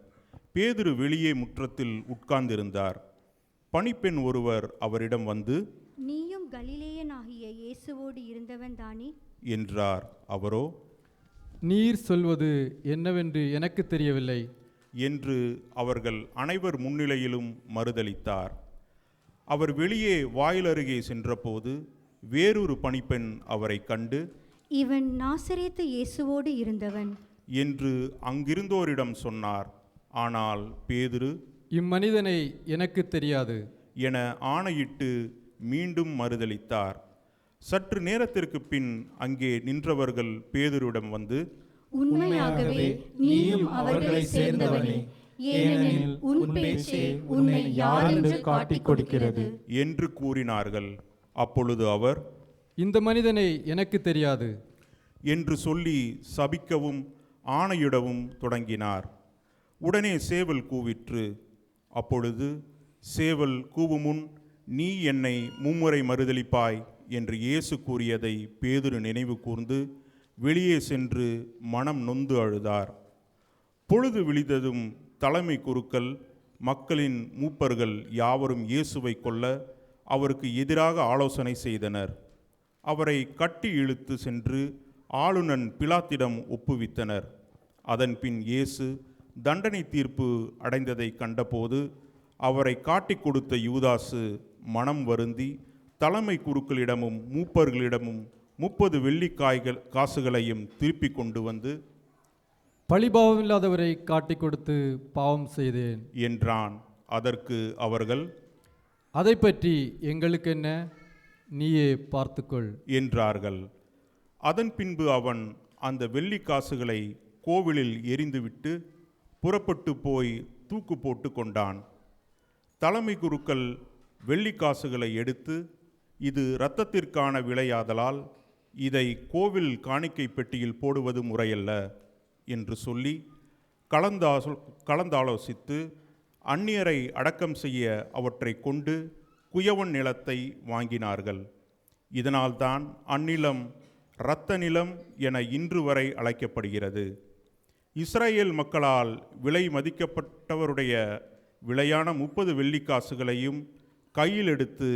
பேதுரு வெளியே முற்றத்தில் உட்கார்ந்திருந்தார். பணிப்பெண் ஒருவர் அவரிடம் வந்து, நீயும் கலிலேயனாகிய இயேசுவோடு இருந்தவன் தானே என்றார். அவரோ, நீர் சொல்வது என்னவென்று எனக்கு தெரியவில்லை என்று அவர்கள் அனைவர் முன்னிலையிலும் மறுதலித்தார். அவர் வெளியே வாயிலருகே சென்றபோது வேறொரு பணிப்பெண் அவரை கண்டு, இவன் நாசரேத்து இயேசுவோடு இருந்தவன் என்று அங்கிருந்தோரிடம் சொன்னார். ஆனால் பேதுரு, இம்மனிதனை எனக்கு தெரியாது என ஆணையிட்டு மீண்டும் மறுதலித்தார். சற்று நேரத்திற்கு பின் அங்கே நின்றவர்கள் பேதுருவிடம் வந்து, உண்மையாகவே நீயும் அவர்களை சேர்ந்தவனே, ஏனெனில் உன் பேச்சே உன்னை யாரென்று காட்டிக் கொடுக்கிறது என்று கூறினார்கள். அப்பொழுது அவர், இந்த மனிதனை எனக்கு தெரியாது என்று சொல்லி சபிக்கவும் ஆணையிடவும் தொடங்கினார். உடனே சேவல் கூவிற்று. அப்பொழுது சேவல் கூவுமுன், நீ என்னை 3 முறை மறுதலிப்பாய் என்று இயேசு கூறியதை பேதுரு நினைவு கூர்ந்து வெளியே சென்று மனம் நொந்து அழுதார். பொழுது விழித்ததும் தலைமை குருக்கள், மக்களின் மூப்பர்கள் யாவரும் இயேசுவை கொல்ல அவருக்கு எதிராக ஆலோசனை செய்தனர். அவரை கட்டி இழுத்து சென்று ஆளுநன் பிலாத்திடம் ஒப்புவித்தனர். அதன்பின் இயேசு தண்டனை தீர்ப்பு அடைந்ததை கண்டபோது அவரை காட்டிக் கொடுத்த யூதாசு மனம் வருந்தி தலைமை குருக்களிடமும் மூப்பர்களிடமும் 30 வெள்ளிக்காய்கள் காசுகளையும் திருப்பி கொண்டு வந்து, பழிபாவமில்லாதவரை காட்டிக் கொடுத்து பாவம் செய்தேன் என்றான். அதற்கு அவர்கள், அதை பற்றி எங்களுக்கு என்ன, நீயே பார்த்துக்கொள் என்றார்கள். அதன் பின்பு அவன் அந்த வெள்ளி காசுகளை கோவிலில் எறிந்துவிட்டு புறப்பட்டு போய் தூக்கு போட்டு கொண்டான். தலைமை குருக்கள் வெள்ளி காசுகளை எடுத்து, இது இரத்தத்திற்கான விலையாதலால் இதை கோவில் காணிக்கை பெட்டியில் போடுவது முறையல்ல என்று சொல்லி கலந்தாலோசித்து அந்நியரை அடக்கம் செய்ய அவற்றை கொண்டு குயவன் நிலத்தை வாங்கினார்கள். இதனால்தான் அந்நிலம் இரத்த நிலம் என இன்று வரை அழைக்கப்படுகிறது. இஸ்ரேல் மக்களால் விலை மதிக்கப்பட்டவருடைய விலையான 30 வெள்ளிக்காசுகளையும் கையில் எடுத்து,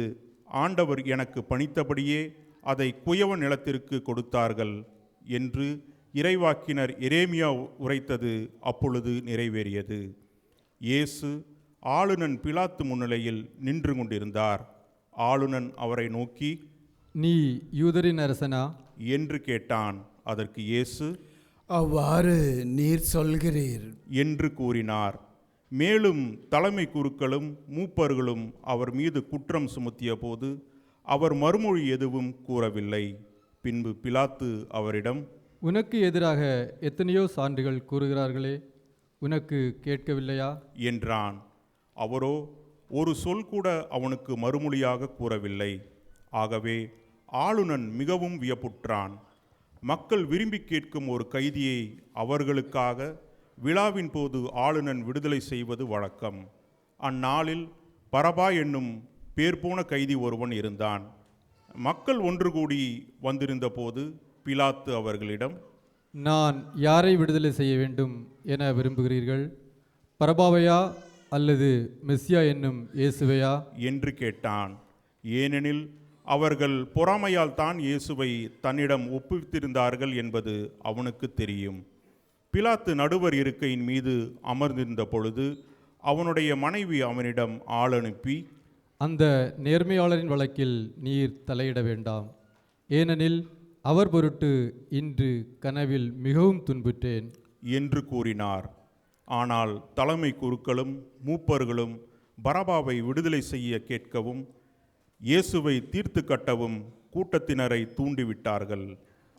ஆண்டவர் எனக்கு பணித்தபடியே அதை குயவன் நிலத்திற்கு கொடுத்தார்கள் என்று இறைவாக்கினர் எரேமியா உரைத்தது அப்பொழுது நிறைவேறியது. இயேசு ஆளுநன் பிலாத்து முன்னிலையில் நின்று கொண்டிருந்தார். ஆளுநன் அவரை நோக்கி, நீ யூதரின் அரசனா என்று கேட்டான். அதற்கு இயேசு, அவ்வாறு நீர் சொல்கிறீர் என்று கூறினார். மேலும் தலைமை குருக்களும் மூப்பர்களும் அவர் மீது குற்றம் சுமத்திய போது அவர் மறுமொழி எதுவும் கூறவில்லை. பின்பு பிலாத்து அவரிடம், உனக்கு எதிராக எத்தனையோ சான்றுகள் கூறுகிறார்களே, உனக்கு கேட்கவில்லையா என்றான். அவரோ ஒரு சொல் கூட அவனுக்கு மறுமொழியாக கூறவில்லை. ஆகவே ஆளுநன் மிகவும் வியப்புற்றான். மக்கள் விரும்பி கேட்கும் ஒரு கைதியை அவர்களுக்காக விழாவின் போது ஆளுநன் விடுதலை செய்வது வழக்கம். அந்நாளில் பரபா என்னும் பேர்போன கைதி ஒருவன் இருந்தான். மக்கள் ஒன்று கூடி வந்திருந்த போது பிலாத்து அவர்களிடம், நான் யாரை விடுதலை செய்ய வேண்டும் என விரும்புகிறீர்கள், பரபாவையா அல்லது மெஸ்ஸியா என்னும் இயேசுவையா என்று கேட்டான். ஏனெனில் அவர்கள் பொறாமையால் தான் இயேசுவை தன்னிடம் ஒப்புவித்திருந்தார்கள் என்பது அவனுக்கு தெரியும். பிலாத்து நடுவர் இருக்கையின் மீது அமர்ந்திருந்த பொழுது அவனுடைய மனைவி அவனிடம் ஆள் அனுப்பி, அந்த நேர்மையாளரின் வழக்கில் நீர் தலையிட வேண்டாம், ஏனெனில் அவர் பொருட்டு இன்று கனவில் மிகவும் துன்புற்றேன் என்று கூறினார். ஆனால் தலைமை குருக்களும் மூப்பர்களும் பரபாவை விடுதலை செய்ய கேட்கவும் இயேசுவை தீர்த்து கட்டவும் கூட்டத்தினரை தூண்டிவிட்டார்கள்.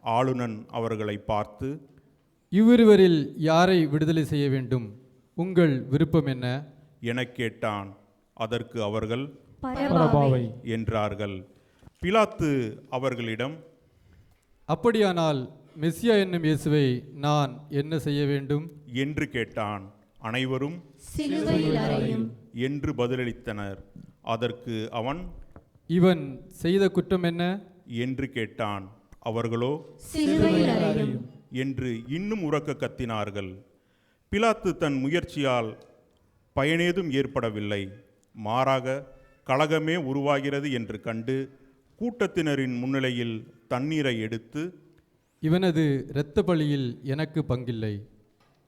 ஆளுநன் அவர்களை பார்த்து, இவ்விருவரில் யாரை விடுதலை செய்ய வேண்டும், உங்கள் விருப்பம் என்ன எனக் கேட்டான். அதற்கு அவர்கள் பரபாவை என்றார்கள். பிலாத்து அவர்களிடம், அப்படியானால் மெஸ்ஸியா என்னும் இயேசுவை நான் என்ன செய்ய வேண்டும் என்று கேட்டான். அனைவரும் சிலுவையில் அறையும் என்று பதிலளித்தனர். அதற்கு அவன், இவன் செய்த குற்றம் என்ன என்று கேட்டான். அவர்களோ சிலுவையில் அறையும் என்று இன்னும் உரக்க கத்தினார்கள். பிலாத்து தன் முயற்சியால் பயனேதும் ஏற்படவில்லை, மாறாக கலகமே உருவாகிறது என்று கண்டு கூட்டத்தினரின் முன்னிலையில் தண்ணீரை எடுத்து, இவனது இரத்த பலியில் எனக்கு பங்கில்லை,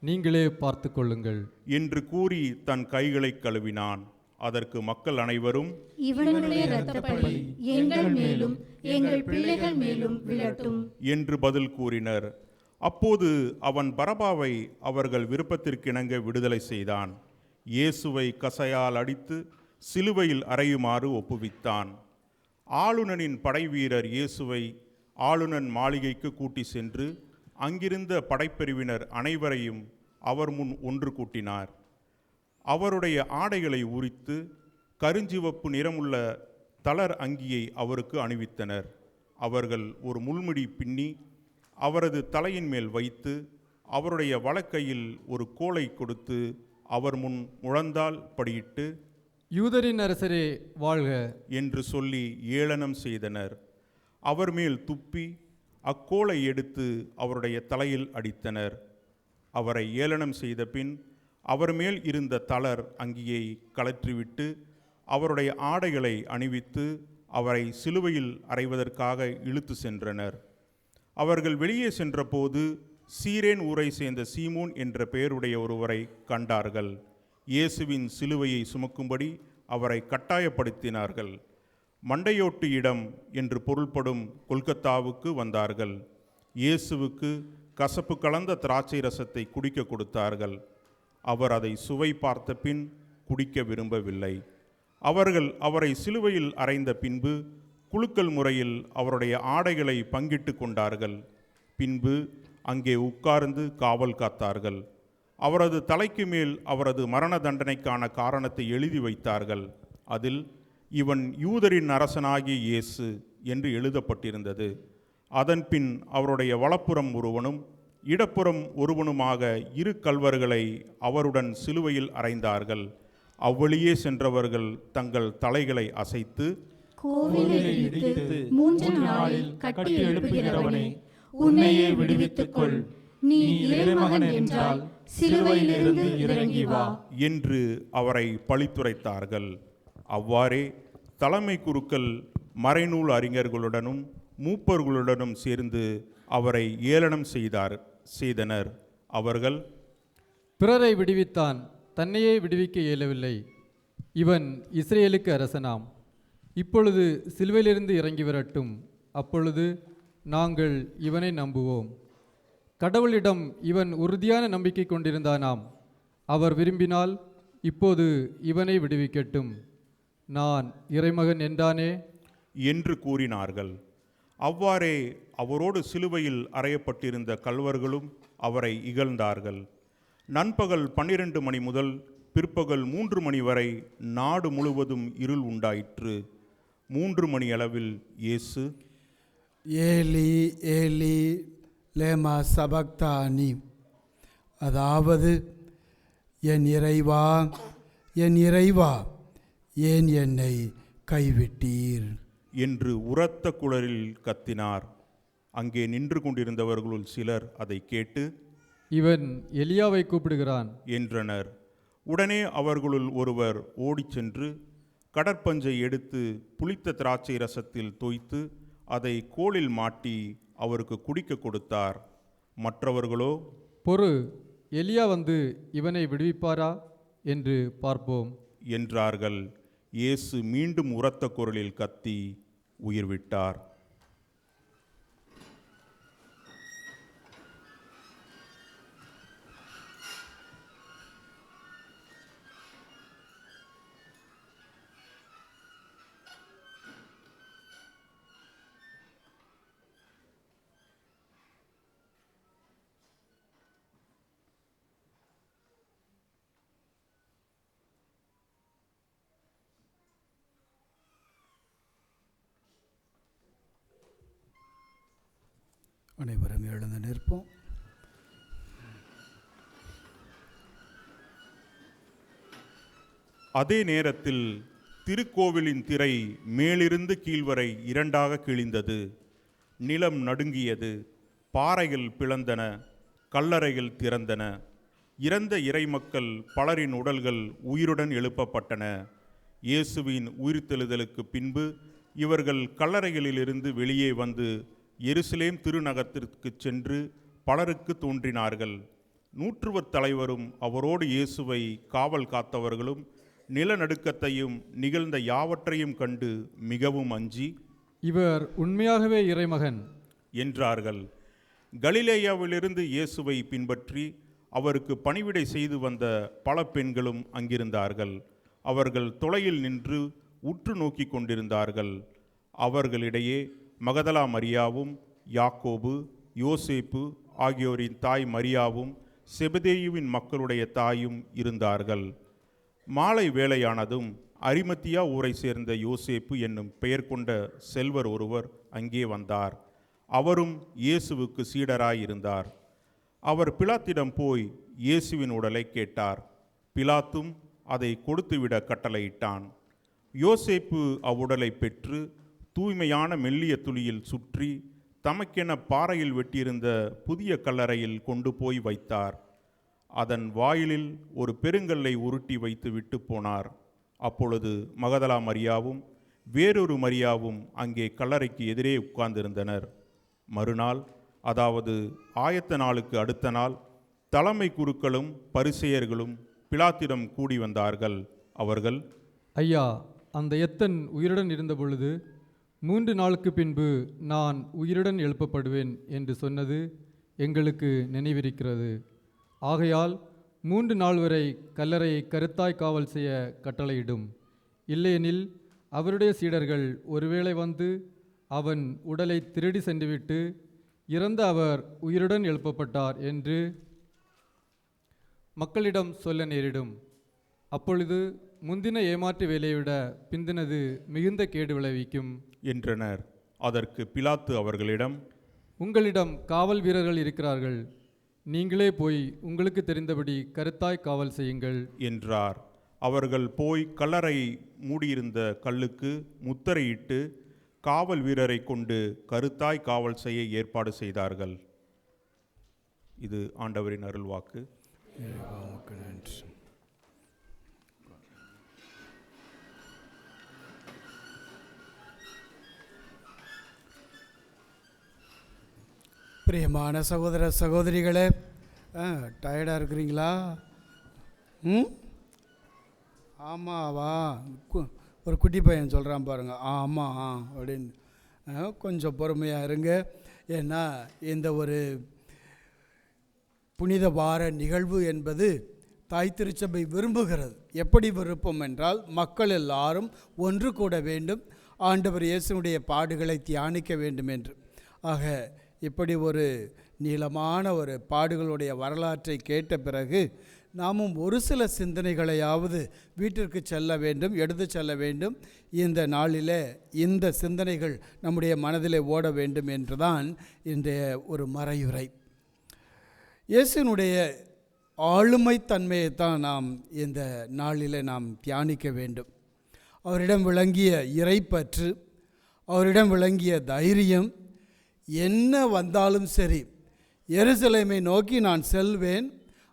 நீங்களே பார்த்து கொள்ளுங்கள் என்று கூறி தன் கைகளை கழுவினான். அதற்கு மக்கள் அனைவரும், இவனுடைய இரத்தப்பழி எங்கள் மேலும் எங்கள் பிள்ளைகள் மேலும் விழட்டும் என்று பதில் கூறினர். அப்போது அவன் பரபாவை அவர்கள் விருப்பத்திற்கிணங்க விடுதலை செய்தான். இயேசுவை கசையால் அடித்து சிலுவையில் அறையுமாறு ஒப்புவித்தான். ஆளுநனின் படைவீரர் இயேசுவை ஆளுநன் மாளிகைக்கு கூட்டி சென்று அங்கிருந்த படைப்பிரிவினர் அனைவரையும் அவர் முன் ஒன்று கூட்டினார். அவருடைய ஆடைகளை உரித்து கருஞ்சிவப்பு நிறமுள்ள தளர் அங்கியை அவருக்கு அணிவித்தனர். அவர்கள் ஒரு முள்முடி பின்னி அவரது தலையின் மேல் வைத்து அவருடைய வலக்கையில் ஒரு கோலை கொடுத்து அவர் முன் முழந்தால் படியிட்டு, யூதரின் அரசரே வாழ்க என்று சொல்லி ஏளனம் செய்தனர். அவர் மேல் துப்பி அக்கோலை எடுத்து அவருடைய தலையில் அடித்தனர். அவரை ஏளனம் செய்த பின் அவர் மேல் இருந்த தளர் அங்கியை கழற்றிவிட்டு அவருடைய ஆடைகளை அணிவித்து அவரை சிலுவையில் அறைவதற்காக இழுத்து சென்றனர். அவர்கள் வெளியே சென்றபோது சீரேன் ஊரை சேர்ந்த சீமோன் என்ற பெயருடைய ஒருவரை கண்டார்கள். இயேசுவின் சிலுவையை சுமக்கும்படி அவரை கட்டாயப்படுத்தினார்கள். மண்டையோட்டு இடம் என்று பொருள்படும் கொல்கத்தாவுக்கு வந்தார்கள். இயேசுவுக்கு கசப்பு கலந்த திராட்சை ரசத்தை குடிக்க கொடுத்தார்கள். அவர் அதை சுவை பார்த்த பின் குடிக்க விரும்பவில்லை. அவர்கள் அவரை சிலுவையில் அறைந்த பின்பு குலுக்கல் முறையில் அவருடைய ஆடைகளை பங்கிட்டு கொண்டார்கள். பின்பு அங்கே உட்கார்ந்து காவல் காத்தார்கள். அவரது தலைக்கு மேல் அவரது மரண தண்டனைக்கான காரணத்தை எழுதி வைத்தார்கள். அதில் இவன் யூதரின் அரசனாகிய இயேசு என்று எழுதப்பட்டிருந்தது. அதன்பின் அவருடைய வலப்புறம் ஒருவனும் இடப்புறம் ஒருவனுமாக இரு கல்வர்களை அவருடன் சிலுவையில் அறைந்தார்கள். அவ்வழியே சென்றவர்கள் தங்கள் தலைகளை அசைத்து, கோவிலை இடித்து 3 நாளில் கட்டி எழுப்புகிறவனே, உன்னையே விடுவித்துக் கொள். நீ இறைமகன் என்றால் சிலுவையிலிருந்து இறங்கி வா என்று அவரை பழித்துரைத்தார்கள். அவ்வாறே தலைமை குருக்கள் மறைநூல் அறிஞர்களுடனும் மூப்பர்களுடனும் சேர்ந்து அவரை ஏளனம் செய்தனர். அவர்கள், பிறரை விடுவித்தான், தன்னையே விடுவிக்க இயலவில்லை. இவன் இஸ்ரேலுக்கு அரசனாம். இப்பொழுது சிலுவையிலிருந்து இறங்கி வரட்டும், அப்பொழுது நாங்கள் இவனை நம்புவோம். கடவுளிடம் இவன் உறுதியான நம்பிக்கை கொண்டிருந்தானாம். அவர் விரும்பினால் இப்போது இவனை விடுவிக்கட்டும். நான் இறைமகன் என்றானே என்று கூறினார்கள். அவ்வாறே அவரோடு சிலுவையில் அறையப்பட்டிருந்த கல்வர்களும் அவரை இகழ்ந்தார்கள். நண்பகல் 12 மணி முதல் பிற்பகல் 3 மணி வரை நாடு முழுவதும் இருள் உண்டாயிற்று. 3 மணி அளவில் இயேசு, ஏலி ஏலி லேமா சபக்தானி, அதாவது என் இறைவா என் இறைவா, ஏன் என்னை கைவிட்டீர் என்று உரத்த குரலில் கத்தினார். அங்கே நின்று கொண்டிருந்தவர்களுள் சிலர் அதை கேட்டு, இவன் எலியாவை கூப்பிடுகிறான் என்றனர். உடனே அவர்களுள் ஒருவர் ஓடிச் சென்று கடற்பஞ்சை எடுத்து புளித்த திராட்சை ரசத்தில் தோய்த்து அதை கோலில் மாட்டி அவருக்கு குடிக்க கொடுத்தார். மற்றவர்களோ, பொறு, எலியா வந்து இவனை விடுவிப்பாரா என்று பார்ப்போம் என்றார்கள். இயேசு மீண்டும் உரத்த குரலில் கத்தி உயிர் விட்டார். அனைவரும் எழுந்து நிற்போம். அதே நேரத்தில் திருக்கோவிலின் திரை மேலிருந்து கீழ்வரை 2ஆக கிழிந்தது. நிலம் நடுங்கியது. பாறைகள் பிளந்தன. கல்லறைகள் திறந்தன. இறந்த இறைமக்கள் பலரின் உடல்கள் உயிருடன் எழுப்பப்பட்டன. இயேசுவின் உயிர்த்தெழுதலுக்கு பின்பு இவர்கள் கல்லறைகளிலிருந்து வெளியே வந்து எருசலேம் திருநகரத்திற்கு சென்று பலருக்கு தோன்றினார்கள். 100 தலைவரும் அவரோடு இயேசுவை காவல் காத்தவர்களும் நிலநடுக்கத்தையும் நிகழ்ந்த யாவற்றையும் கண்டு மிகவும் அஞ்சி, இவர் உண்மையாகவே இறைமகன் என்றார்கள். கலிலேயாவிலிருந்து இயேசுவை பின்பற்றி அவருக்கு பணிவிடை செய்து வந்த பல பெண்களும் அங்கிருந்தார்கள். அவர்கள் தொலையில் நின்று உற்று நோக்கி கொண்டிருந்தார்கள். அவர்களிடையே மகதலா மரியாவும் யாக்கோபு யோசேப்பு ஆகியோரின் தாய் மரியாவும் செபதேயுவின் மக்களுடைய தாயும் இருந்தார்கள். மாலை வேளையானதும் அரிமத்தியா ஊரை சேர்ந்த யோசேப்பு என்னும் பெயர் கொண்ட செல்வர் ஒருவர் அங்கே வந்தார். அவரும் இயேசுவுக்கு சீடராயிருந்தார். அவர் பிலாத்திடம் போய் இயேசுவின் உடலை கேட்டார். பிலாத்தும் அதை கொடுத்துவிட கட்டளையிட்டான். யோசேப்பு அவ்வுடலை பெற்று தூய்மையான மெல்லிய துளியில் சுற்றி தமக்கென பாறையில் வெட்டியிருந்த புதிய கல்லறையில் கொண்டு போய் வைத்தார். அதன் வாயிலில் ஒரு பெருங்கல்லை உருட்டி வைத்து விட்டு போனார். அப்பொழுது மகதலா மரியாவும் வேறொரு மரியாவும் அங்கே கல்லறைக்கு எதிரே உட்கார்ந்திருந்தனர். மறுநாள் அதாவது ஆயத்த நாளுக்கு அடுத்த நாள் தலைமை குருக்களும் பரிசேயர்களும் பிலாத்திடம் கூடி வந்தார்கள். அவர்கள், ஐயா, அந்த எத்தன் உயிருடன் இருந்தபொழுது 3 நாளுக்கு பின்பு நான் உயிருடன் எழுப்பப்படுவேன் என்று சொன்னது எங்களுக்கு நினைவிருக்கிறது. ஆகையால் 3 நாள் வரை கல்லறையை கருத்தாய் காவல் செய்ய கட்டளையிடும். இல்லையெனில் அவருடைய சீடர்கள் ஒருவேளை வந்து அவன் உடலை திருடி சென்றுவிட்டு இறந்த அவர் உயிருடன் எழுப்பப்பட்டார் என்று மக்களிடம் சொல்ல நேரிடும். அப்பொழுது முந்தின ஏமாற்று வேலையை விட பிந்தினது மிகுந்த கேடு விளைவிக்கும் என்றனர். அதற்கு பிலாத்து அவர்களிடம், உங்களிடம் காவல் வீரர்கள் இருக்கிறார்கள், நீங்களே போய் உங்களுக்கு தெரிந்தபடி கருத்தாய் காவல் செய்யுங்கள் என்றார். அவர்கள் போய் கல்லறை மூடியிருந்த கல்லுக்கு முத்திரையிட்டு காவல் வீரரை கொண்டு கருத்தாய் காவல் செய்ய ஏற்பாடு செய்தார்கள். இது ஆண்டவரின் அருள்வாக்கு. பிரியமான சகோதர சகோதரிகளே, டயர்டாக இருக்கிறீங்களா? ஆமாவா? ஒரு குட்டி பையன் சொல்கிறான் பாருங்கள், ஆமாம் அப்படின்னு. கொஞ்சம் பொறுமையாக இருங்க. ஏன்னா இந்த ஒரு புனித வார நிகழ்வு என்பது தாய் திருச்சபை விரும்புகிறது. எப்படி விருப்பம் என்றால், மக்கள் எல்லாரும் ஒன்று கூட வேண்டும், ஆண்டவர் இயேசுனுடைய பாடுகளை தியானிக்க வேண்டும் என்று. ஆக இப்படி ஒரு நீளமான ஒரு பாடுகளுடைய வரலாற்றை கேட்ட பிறகு நாமும் ஒரு சில சிந்தனைகளையாவது வீட்டிற்கு செல்ல வேண்டும், எடுத்து செல்ல வேண்டும். இந்த நாளில் இந்த சிந்தனைகள் நம்முடைய மனதிலே ஓட வேண்டும் என்றுதான் இன்றைய ஒரு மறையுரை. இயேசுனுடைய ஆளுமைத்தன்மையைத்தான் நாம் இந்த நாளில் நாம் தியானிக்க வேண்டும். அவரிடம் விளங்கிய இறைப்பற்று, அவரிடம் விளங்கிய தைரியம், என்ன வந்தாலும் சரி எருசலேமை நோக்கி நான் செல்வேன்,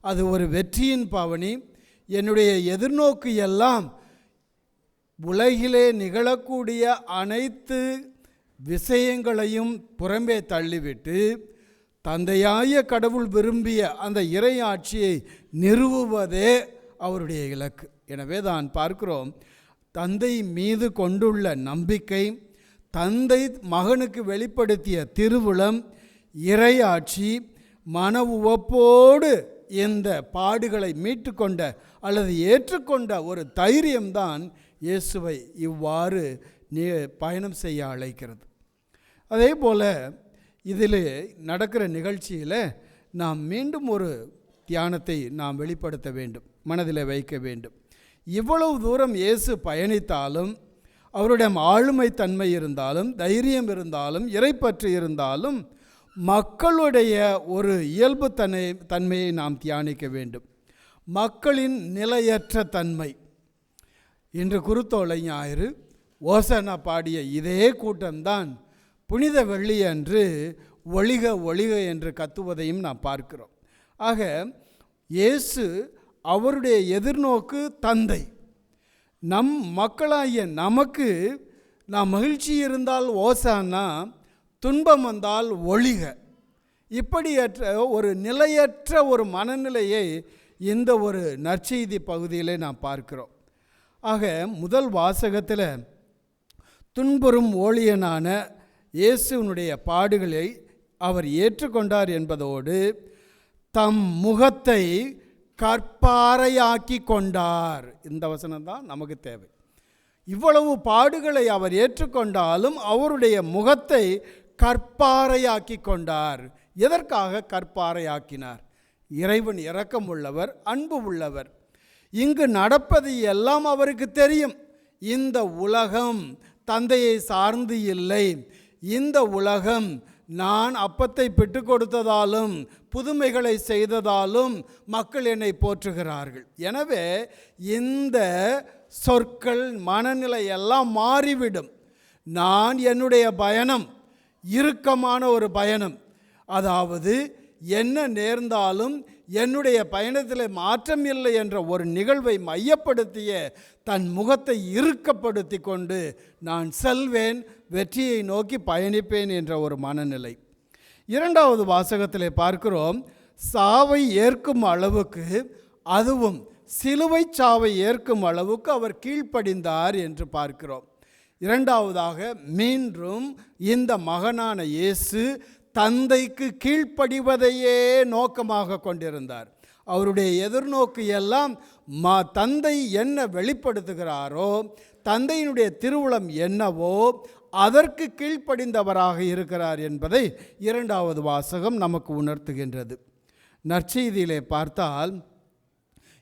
அது ஒரு வெற்றியின் பவனி, என்னுடைய எதிர்நோக்கு எல்லாம் உலகிலே நிகழக்கூடிய அனைத்து விஷயங்களையும் புறம்பே தள்ளிவிட்டு தந்தையாய கடவுள் விரும்பிய அந்த இறை ஆட்சியை நிறுவுவதே அவருடைய இலக்கு. எனவே தான் பார்க்கிறோம், தந்தை மீது கொண்டுள்ள நம்பிக்கை, தந்தை மகனுக்கு வெளிப்படுத்திய திருவுளம், இறை ஆட்சி, மன உவப்போடு இந்த பாடுகளை மீட்டு கொண்ட அல்லது ஏற்றுக்கொண்ட ஒரு தைரியம்தான் இயேசுவை இவ்வாறு பயணம் செய்ய அழைக்கிறது. அதே போல் இதில் நடக்கிற நிகழ்ச்சியில் நாம் மீண்டும் ஒரு தியானத்தை நாம் வெளிப்படுத்த வேண்டும், மனதில் வைக்க வேண்டும். இவ்வளவு தூரம் இயேசு பயணித்தாலும், அவருடைய ஆளுமைத்தன்மை இருந்தாலும், தைரியம் இருந்தாலும், இறைப்பற்று இருந்தாலும், மக்களுடைய ஒரு இயல்பு தன்மையை நாம் தியானிக்க வேண்டும். மக்களின் நிலையற்ற தன்மை. இன்று குருத்தோலை ஞாயிறு ஓசனா பாடிய இதே கூட்டம்தான் புனித வெள்ளி அன்று ஒளிக ஒளிக என்று கத்துவதையும் நாம் பார்க்கிறோம். ஆக இயேசு அவருடைய எதிர்நோக்கு தந்தை. நம் மக்களாகிய நமக்கு நாம் மகிழ்ச்சி இருந்தால் ஓசானா, துன்பம் வந்தால் ஒளிக, இப்படியற்ற ஒரு நிலையற்ற ஒரு மனநிலையை இந்த ஒரு நற்செய்தி பகுதியிலே நாம் பார்க்கிறோம். ஆக முதல் வாசகத்தில் துன்புறும் ஊழியனான இயேசுனுடைய பாடுகளை அவர் ஏற்றுக்கொண்டார் என்பதோடு தம் முகத்தை கற்பாறையாக்கி கொண்டார். இந்த வசனம் தான் நமக்கு தேவை. இவ்வளவு பாடுகளை அவர் ஏற்றுக்கொண்டாலும் அவருடைய முகத்தை கற்பாறையாக்கி கொண்டார். எதற்காக கற்பாறையாக்கினார்? இறைவன் இரக்கம் உள்ளவர், அன்பு உள்ளவர். இங்கு நடப்பது எல்லாம் அவருக்கு தெரியும். இந்த உலகம் தந்தையை சார்ந்து இல்லை. இந்த உலகம் நான் அப்பத்தை பெற்று கொடுத்ததாலும் புதுமைகளை செய்ததாலும் மக்கள் என்னை போற்றுகிறார்கள். எனவே இந்த சொற்கள், மனநிலை எல்லாம் மாறிவிடும். நான் என்னுடைய பயணம் இறுக்கமான ஒரு பயணம், அதாவது என்ன நேர்ந்தாலும் என்னுடைய பயணத்தில் மாற்றம் இல்லை என்ற ஒரு நிகழ்வை மையப்படுத்திய தன் முகத்தை இறுக்கப்படுத்தி கொண்டு நான் செல்வேன், வெற்றியை நோக்கி பயணிப்பேன் என்ற ஒரு மனநிலை. இரண்டாவது வாசகத்திலே பார்க்கிறோம், சாவை ஏற்கும் அளவுக்கு, அதுவும் சிலுவை சாவை ஏற்கும் அளவுக்கு அவர் கீழ்ப்படிந்தார் என்று பார்க்கிறோம். இரண்டாவதாக மீண்டும் இந்த மகனான இயேசு தந்தைக்கு கீழ்ப்படிவதையே நோக்கமாக கொண்டிருந்தார். அவருடைய எதிர்நோக்கு எல்லாம் தந்தை என்ன வெளிப்படுத்துகிறாரோ, தந்தையினுடைய திருவுளம் என்னவோ அதற்கு கீழ்ப்படிந்தவராக இருக்கிறார் என்பதை இரண்டாவது வாசகம் நமக்கு உணர்த்துகின்றது. நற்செய்தியிலே பார்த்தால்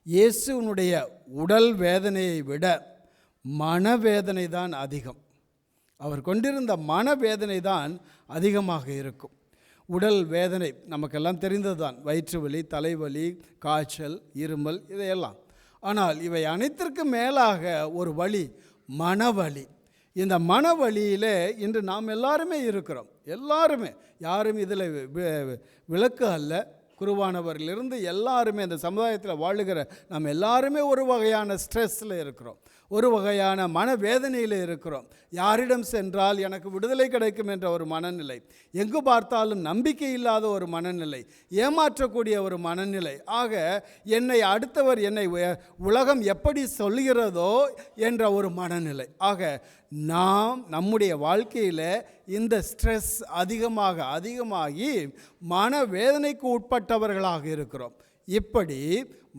இயேசுனுடைய உடல் வேதனையை விட மனவேதனை தான் அதிகம். அவர் கொண்டிருந்த மனவேதனை தான் அதிகமாக இருக்கும். உடல் வேதனை நமக்கெல்லாம் தெரிந்தது தான், வயிற்று வலி, தலைவலி, காய்ச்சல், இருமல், இதையெல்லாம். ஆனால் இவை அனைத்திற்கும் மேலாக ஒரு வலி, மனவலி. இந்த மனவலியில் இன்று நாம் எல்லாருமே இருக்கிறோம். எல்லாருமே, யாரும் இதில் விளக்கு அல்ல. குருவானவரிலிருந்து எல்லாருமே இந்த சமுதாயத்தில் வாழுகிற நாம் எல்லாருமே ஒரு வகையான ஸ்ட்ரெஸ்ஸில் இருக்கிறோம், ஒரு வகையான மனவேதனையில் இருக்கிறோம். யாரிடம் சென்றால் எனக்கு விடுதலை கிடைக்கும் என்ற ஒரு மனநிலை, எங்கு பார்த்தாலும் நம்பிக்கை இல்லாத ஒரு மனநிலை, ஏமாற்றக்கூடிய ஒரு மனநிலை. ஆக என்னை அடுத்தவர், என்னை உலகம் எப்படி சொல்கிறதோ என்ற ஒரு மனநிலை. ஆக நாம் நம்முடைய வாழ்க்கையில் இந்த ஸ்ட்ரெஸ் அதிகமாகி மனவேதனைக்கு உட்பட்டவர்களாக இருக்கிறோம். இப்படி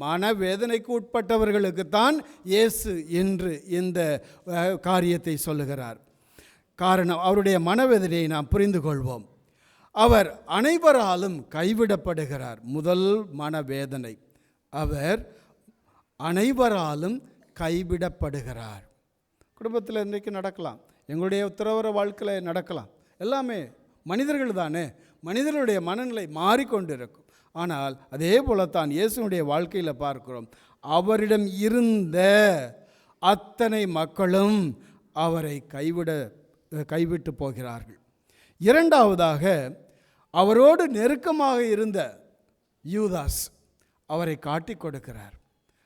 மனவேதனைக்கு உட்பட்டவர்களுக்குத்தான் இயேசு இன்று இந்த காரியத்தை சொல்லுகிறார். காரணம், அவருடைய மனவேதனையை நாம் புரிந்து கொள்வோம். அவர் அனைவராலும் கைவிடப்படுகிறார். முதல் மனவேதனை, அவர் அனைவராலும் கைவிடப்படுகிறார். குடும்பத்தில் இன்றைக்கு நடக்கலாம், எங்களுடைய துறவற வாழ்க்கையில் நடக்கலாம். எல்லாமே மனிதர்கள் தானே, மனிதர்களுடைய மனநிலை மாறிக்கொண்டிருக்கும். ஆனால் அதே போலத்தான் இயேசுனுடைய வாழ்க்கையில் பார்க்கிறோம், அவரிடம் இருந்த அத்தனை மக்களும் அவரை கைவிட்டு போகிறார்கள். இரண்டாவதாக, அவரோடு நெருக்கமாக இருந்த யூதாஸ் அவரை காட்டி கொடுக்கிறார்.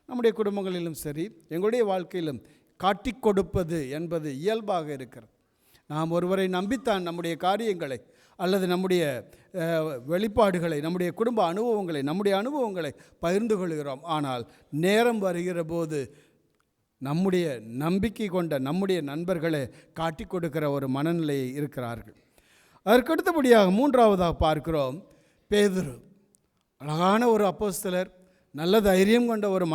நம்முடைய குடும்பங்களிலும் சரி, எங்களுடைய வாழ்க்கையிலும் காட்டி கொடுப்பது என்பது இயல்பாக இருக்கிறது. நாம் ஒருவரை நம்பித்தான் நம்முடைய காரியங்களை அல்லது நம்முடைய வெளிப்பாடுகளை, நம்முடைய குடும்ப அனுபவங்களை, நம்முடைய அனுபவங்களை பகிர்ந்து கொள்கிறோம். ஆனால் நேரம் வருகிற போது நம்முடைய நம்பிக்கை கொண்ட நம்முடைய நண்பர்களை காட்டி கொடுக்கிற ஒரு மனநிலையை இருக்கிறார்கள். அதற்கடுத்தபடியாக மூன்றாவதாக பார்க்கிறோம், பேதுரு. அழகான ஒரு அப்போஸ்தலர், நல்ல தைரியம் கொண்ட ஒரு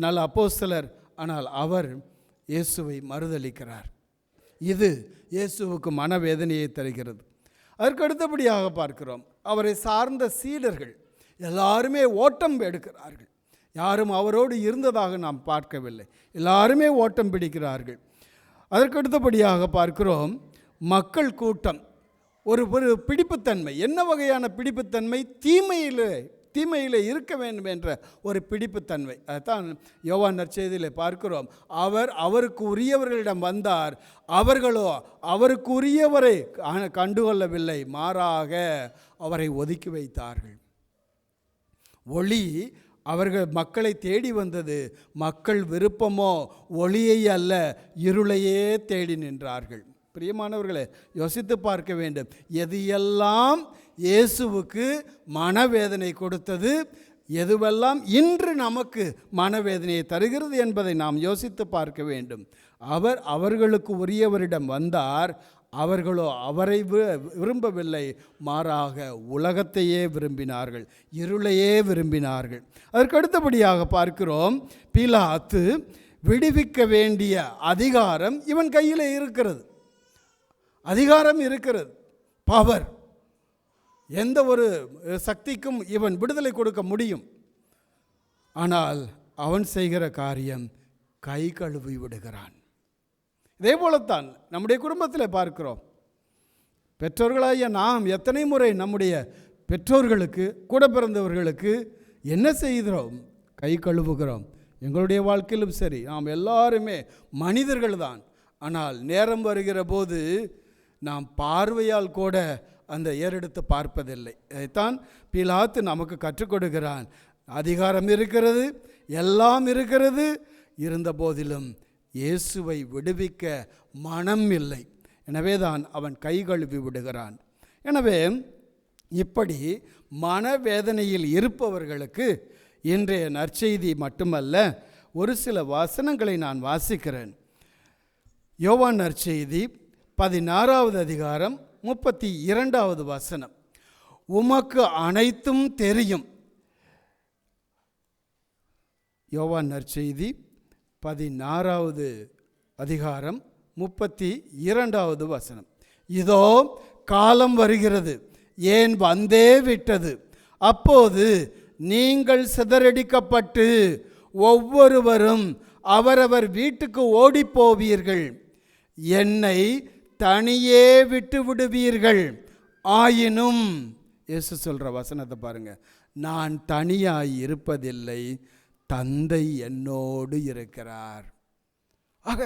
நல்ல அப்போஸ்தலர். ஆனால் அவர் இயேசுவை மறுதலிக்கிறார். இது இயேசுவுக்கு மனவேதனையை தருகிறது. அதற்கு அடுத்தபடியாக பார்க்கிறோம், அவரை சார்ந்த சீடர்கள் எல்லாருமே ஓட்டம் எடுக்கிறார்கள். யாரும் அவரோடு இருந்ததாக நாம் பார்க்கவில்லை, எல்லாருமே ஓட்டம் பிடிக்கிறார்கள். அதற்கு அடுத்தபடியாக பார்க்கிறோம், மக்கள் கூட்டம், ஒரு பிடிப்புத்தன்மை. என்ன வகையான பிடிப்புத்தன்மை? தீமையில் இருக்க வேண்டும் என்ற ஒரு பிடிப்புத்தன்மை. அதுதான் யோவான் நற்செய்தியில் பார்க்கிறோம். அவருக்கு உரியவர்களிடம் வந்தார், அவர்களோ அவருக்கு உரியவரை கண்டுகொள்ளவில்லை, மாறாக அவரை ஒதுக்கி வைத்தார்கள். ஒளி அவர்கள் மக்களை தேடி வந்தது, மக்கள் விருப்பமோ ஒளியை அல்ல இருளையே தேடி நின்றார்கள். பிரியமானவர்களே, யோசித்து பார்க்க வேண்டும். எது எல்லாம் இயேசுவுக்கு மனவேதனை கொடுத்தது, எதுவெல்லாம் இன்று நமக்கு மனவேதனையை தருகிறது என்பதை நாம் யோசித்து பார்க்க வேண்டும். அவர்களுக்கு உரியவரிடம் வந்தார், அவர்களோ அவரை விரும்பவில்லை, மாறாக உலகத்தையே விரும்பினார்கள், இருளையே விரும்பினார்கள். அதற்கு அடுத்தபடியாக பார்க்கிறோம், பிலாத்து விடுவிக்க வேண்டிய அதிகாரம் இவன் கையில் இருக்கிறது. அதிகாரம் இருக்கிறது, பவர். எந்த ஒரு சக்திக்கும் இவன் விடுதலை கொடுக்க முடியும். ஆனால் அவன் செய்கிற காரியம் கை கழுவி விடுகிறான். இதே போலத்தான் நம்முடைய குடும்பத்தில் பார்க்கிறோம். பெற்றோர்களாகிய நாம் எத்தனை முறை நம்முடைய பெற்றோர்களுக்கு, கூட பிறந்தவர்களுக்கு என்ன செய்கிறோம்? கை கழுவுகிறோம். எங்களுடைய வாழ்க்கையிலும் சரி, நாம் எல்லாருமே மனிதர்கள் தான். ஆனால் நேரம் வருகிற போது நாம் பார்வையால் கூட அந்த ஏறெடுத்து பார்ப்பதில்லை. இதைத்தான் பிலாத்து நமக்கு கற்றுக் கொடுக்கிறான். அதிகாரம் இருக்கிறது, எல்லாம் இருக்கிறது, இருந்த போதிலும் இயேசுவை விடுவிக்க மனம் இல்லை. எனவே தான் அவன் கை கழுவி விடுகிறான். எனவே இப்படி மனவேதனையில் இருப்பவர்களுக்கு இன்றைய நற்செய்தி மட்டுமல்ல, ஒரு சில வசனங்களை நான் வாசிக்கிறேன். யோவான் நற்செய்தி 16வது அதிகாரம் 32வது வசனம். உமக்கு அனைத்தும் தெரியும். யோவான் நற்செய்தி 16வது அதிகாரம் 32வது வசனம். இதோ காலம் வருகிறது, ஏன் வந்தே விட்டது, அப்போது நீங்கள் சிதறடிக்கப்பட்டு ஒவ்வொருவரும் அவரவர் வீட்டுக்கு ஓடிப்போவீர்கள், என்னை தனியே விட்டு விடுவீர்கள். ஆயினும் இயேசு சொல்கிற வசனத்தை பாருங்க, நான் தனியாய் இருப்பதில்லை, தந்தை என்னோடு இருக்கிறார். ஆக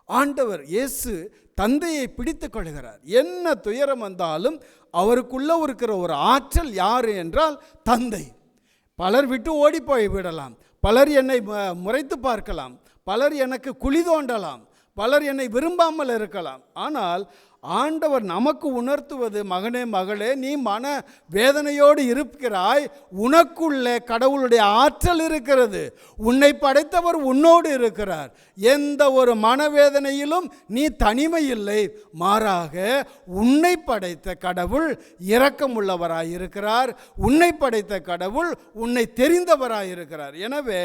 ஆண்டவர் இயேசு தந்தையை பிடித்து கொள்கிறார். என்ன துயரம் வந்தாலும் அவருக்குள்ளே இருக்கிற ஒரு ஆற்றல் யார் என்றால் தந்தை. பலர் விட்டு ஓடி போய் விடலாம், பலர் என்னை முறைத்து பார்க்கலாம், பலர் எனக்கு குழி தோண்டலாம், பலர் என்னை விரும்பாமல் இருக்கலாம். ஆனால் ஆண்டவர் நமக்கு உணர்த்துவது, மகனே மகளே, நீ மன வேதனையோடு இருக்கிறாய், உனக்குள்ளே கடவுளுடைய ஆற்றல் இருக்கிறது, உன்னை படைத்தவர் உன்னோடு இருக்கிறார். எந்த ஒரு மனவேதனையிலும் நீ தனிமை இல்லை, மாறாக உன்னை படைத்த கடவுள் இரக்கமுள்ளவராயிருக்கிறார், உன்னை படைத்த கடவுள் உன்னை தெரிந்தவராயிருக்கிறார். எனவே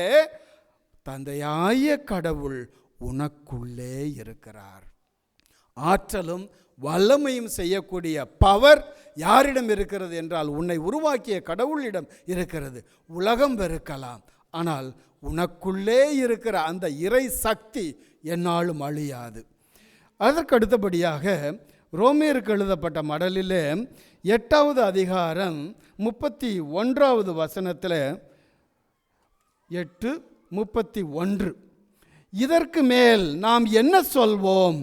தந்தையாய கடவுள் உனக்குள்ளே இருக்கிறார். ஆற்றலும் வல்லமையும் செய்யக்கூடிய பவர் யாரிடம் இருக்கிறது என்றால் உன்னை உருவாக்கிய கடவுளிடம் இருக்கிறது. உலகம் வெறுக்கலாம், ஆனால் உனக்குள்ளே இருக்கிற அந்த இறை சக்தி என்னாலும் அழியாது. அதற்கு அடுத்தபடியாக ரோமேருக்கு எழுதப்பட்ட மடலிலே 8வது அதிகாரம் 31வது வசனத்தில் 8:31, இதற்கு மேல் நாம் என்ன சொல்வோம்?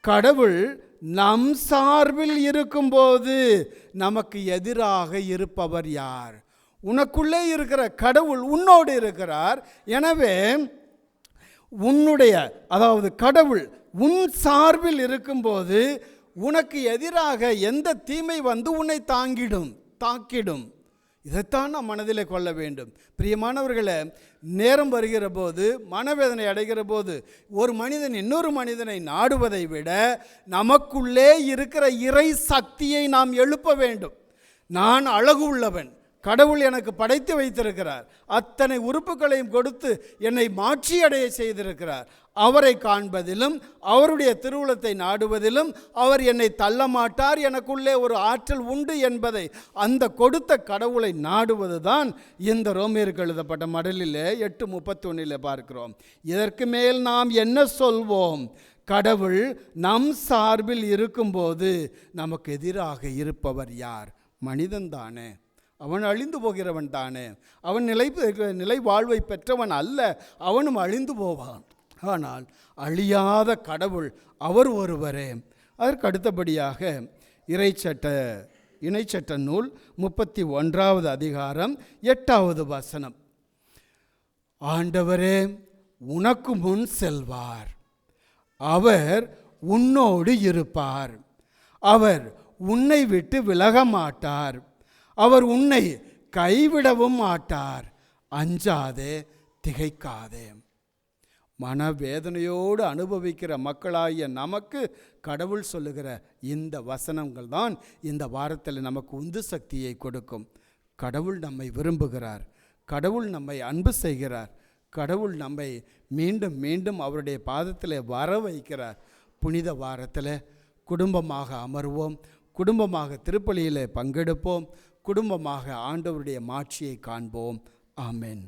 கடவுள் நம் சார்பில் இருக்கும்போது நமக்கு எதிராக இருப்பவர் யார்? உனக்குள்ளே இருக்கிற கடவுள் உன்னோடு இருக்கிறார். எனவே அதாவது கடவுள் உன் சார்பில் இருக்கும்போது உனக்கு எதிராக எந்த தீமை வந்து உன்னை தாக்கிடும். இதைத்தான் நாம் மனதில் கொள்ள வேண்டும். பிரியமானவர்களே, நேரம் வருகிற போது, மனவேதனை அடைகிற போது, ஒரு மனிதன் இன்னொரு மனிதனை நாடுவதை விட நமக்குள்ளே இருக்கிற இறை சக்தியை நாம் எழுப்ப வேண்டும். நான் அழகு உள்ளவன், கடவுள் எனக்கு படைத்து வைத்திருக்கிறார், அத்தனை உறுப்புகளையும் கொடுத்து என்னை மாற்றியடைய செய்திருக்கிறார். அவரை காண்பதிலும் அவருடைய திருவுளத்தை நாடுவதிலும் அவர் என்னை தள்ள மாட்டார், எனக்குள்ளே ஒரு ஆற்றல் உண்டு என்பதை அந்த கொடுத்த கடவுளை நாடுவது தான் இந்த ரோமேருக்கு எழுதப்பட்ட மடலிலே 8:31 பார்க்கிறோம். இதற்கு மேல் நாம் என்ன சொல்வோம்? கடவுள் நம் சார்பில் இருக்கும்போது நமக்கு எதிராக இருப்பவர் யார்? மனிதன்தானே, அவன் அழிந்து போகிறவன் தானே, அவன் நிலை வாழ்வை பெற்றவன் அல்ல, அவனும் அழிந்து போவான். ஆனால் அழியாத கடவுள் அவர் ஒருவரே. அதற்கு அடுத்தபடியாக இணைச்சட்ட நூல் 31வது அதிகாரம் 8வது வசனம். ஆண்டவரே உனக்கு முன் செல்வார், அவர் உன்னோடு இருப்பார், அவர் உன்னை விட்டு விலக மாட்டார், அவர் உன்னை கைவிடவும் மாட்டார், அஞ்சாதே திகைக்காதே. மனவேதனையோடு அனுபவிக்கிற மக்களாகிய நமக்கு கடவுள் சொல்லுகிற இந்த வசனங்கள் தான் இந்த வாரத்தில் நமக்கு உந்து சக்தியை கொடுக்கும். கடவுள் நம்மை விரும்புகிறார், கடவுள் நம்மை அன்பு செய்கிறார், கடவுள் நம்மை மீண்டும் மீண்டும் அவருடைய பாதத்தில் வர வைக்கிறார். புனித வாரத்தில் குடும்பமாக அமர்வோம், குடும்பமாக திருப்பலியில் பங்கெடுப்போம், குடும்பமாக ஆண்டவருடைய மாட்சியை காண்போம். ஆமென்.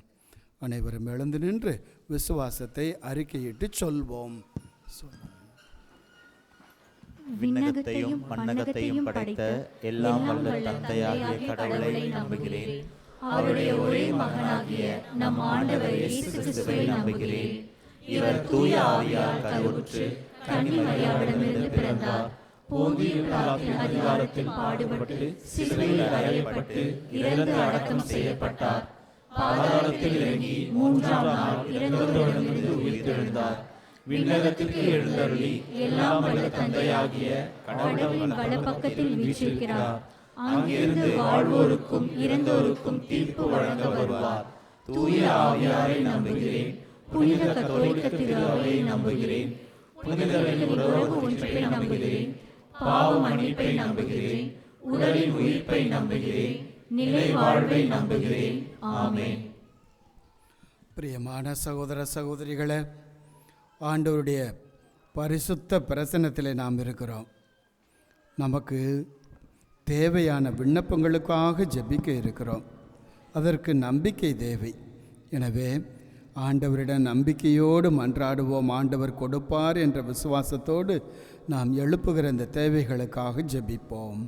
அனைவரும் எழுந்து நின்று விசுவாசத்தை அறிக்கையிட்டு சொல்வோம். விண்ணகத்தையும் மண்ணகத்தையும் படைத்த எல்லாம் வல்ல தந்தையாகிய கடவுளை நம்புகிறேன். அவருடைய ஒரே மகனாகிய நம் ஆண்டவர் இயேசு கிறிஸ்துவை நம்புகிறேன். இவர் தூய ஆவியால் கருவுற்று கன்னிமரியாவிடமிருந்து பிறந்தார். போந்திய பிலாத்தின் அதிகாரத்தில் பாடுபட்டு சிலுவையில் அறையப்பட்டு இறந்து அடக்கம் செய்யப்பட்டார். பாதாளத்தில் இறங்கி 3ஆம் நாள் இறந்தோரிடமிருந்து உயிர்த்தெழுந்தார். விண்ணகத்திற்கு எழுந்தருளி எல்லாம் வல்ல தந்தையாகிய கடவுளின் வலப்பக்கத்தில் வீற்றிருக்கிறார். அங்கிருந்து வாழ்வோருக்கும் இறந்தோருக்கும் தீர்ப்பு வழங்க வருவார். தூய ஆவியாரை நம்புகிறேன். புனித கத்தோலிக்க திரு அவையை நம்புகிறேன். புனிதர்களின் உறவு ஒன்றை நம்புகிறேன். பாவ மன்னிப்பை நம்புகிறேன். உடலின் உயிர்ப்பை நம்புகிறேன். நிலை வாழ்வை நம்புகிறேன். ஆமென். பிரியமான சகோதர சகோதரிகளே, ஆண்டவருடைய பரிசுத்த பிரசன்னத்தில் நாம் இருக்கிறோம். நமக்கு தேவையான விண்ணப்பங்களுக்காக ஜெபிக்க இருக்கிறோம். அதற்கு நம்பிக்கை தேவை. எனவே ஆண்டவரிடம் நம்பிக்கையோடு மன்றாடுவோம். ஆண்டவர் கொடுப்பார் என்ற விசுவாசத்தோடு நாம் எழுப்புகிற இந்த தேவைகளுக்காக ஜெபிப்போம்.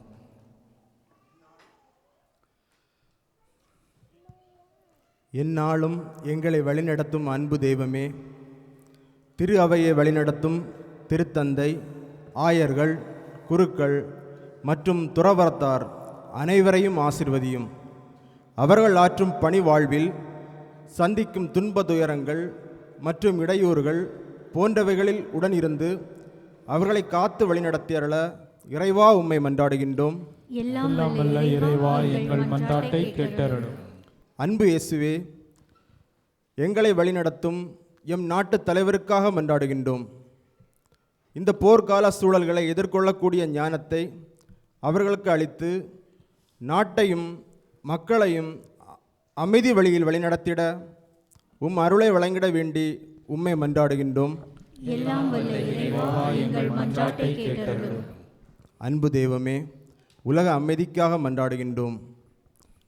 எந்நாளும் எங்களை வழிநடத்தும் அன்பு தெய்வமே, திரு அவையை வழிநடத்தும் திருத்தந்தை, ஆயர்கள், குருக்கள் மற்றும் துறவரத்தார் அனைவரையும் ஆசிர்வதியும். அவர்கள் ஆற்றும் பணி வாழ்வில் சந்திக்கும் துன்ப துயரங்கள் மற்றும் இடையூறுகள் போன்றவைகளில் உடனிருந்து அவர்களை காத்து வழிநடத்தியருள இறைவா உம்மை மன்றாடுகின்றோம். எல்லாம் வல்ல இறைவா, எங்கள் மன்றாட்டை கேட்டருளும். அன்பு இயேசுவே, எங்களை வழிநடத்தும் எம் நாட்டு தலைவருக்காக மன்றாடுகின்றோம். இந்த போர்க்கால சூழல்களை எதிர்கொள்ளக்கூடிய ஞானத்தை அவர்களுக்கு அளித்து நாட்டையும் மக்களையும் அமைதி வழியில் வழிநடத்திட உம் அருளை வழங்கிட வேண்டி உம்மை மன்றாடுகின்றோம். எல்லாம் வல்ல இறைவா, எங்கள் மன்றாட்டை கேட்டருளும். அன்பு தெய்வமே, உலக அமைதிக்காக மன்றாடுகின்றோம்.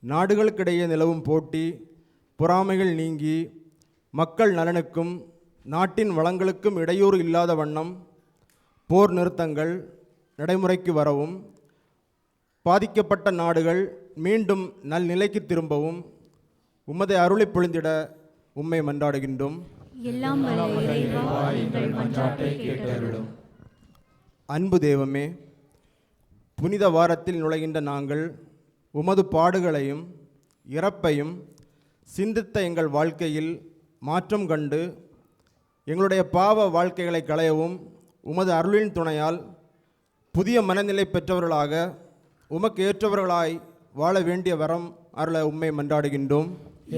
நாடுகளுக்கிடையே நிலவும் போட்டி பொறாமைகள் நீங்கி மக்கள் நலனுக்கும் நாட்டின் வளங்களுக்கும் இடையூறு இல்லாத வண்ணம் போர் நிறுத்தங்கள் நடைமுறைக்கு வரவும், பாதிக்கப்பட்ட நாடுகள் மீண்டும் நல்நிலைக்கு திரும்பவும் உமதை அருளை பொழிந்திட உம்மை மன்றாடுகின்றோம். எல்லாம் வல்ல இறைவா, எங்கள் மன்றாட்டை கேட்டருளும். அன்பு தெய்வமே, புனித வாரத்தில் நுழைகின்ற நாங்கள் உமது பாடுகளையும் இறப்பையும் சிந்தித்த எங்கள் வாழ்க்கையில் மாற்றம் கண்டு எங்களுடைய பாவ வாழ்க்கைகளை களையவும் உமது அருளின் துணையால் புதிய மனநிலை பெற்றவர்களாக உமக்கு ஏற்றவர்களாய் வாழ வேண்டிய வரம் அருள உம்மை மன்றாடுகின்றோம்.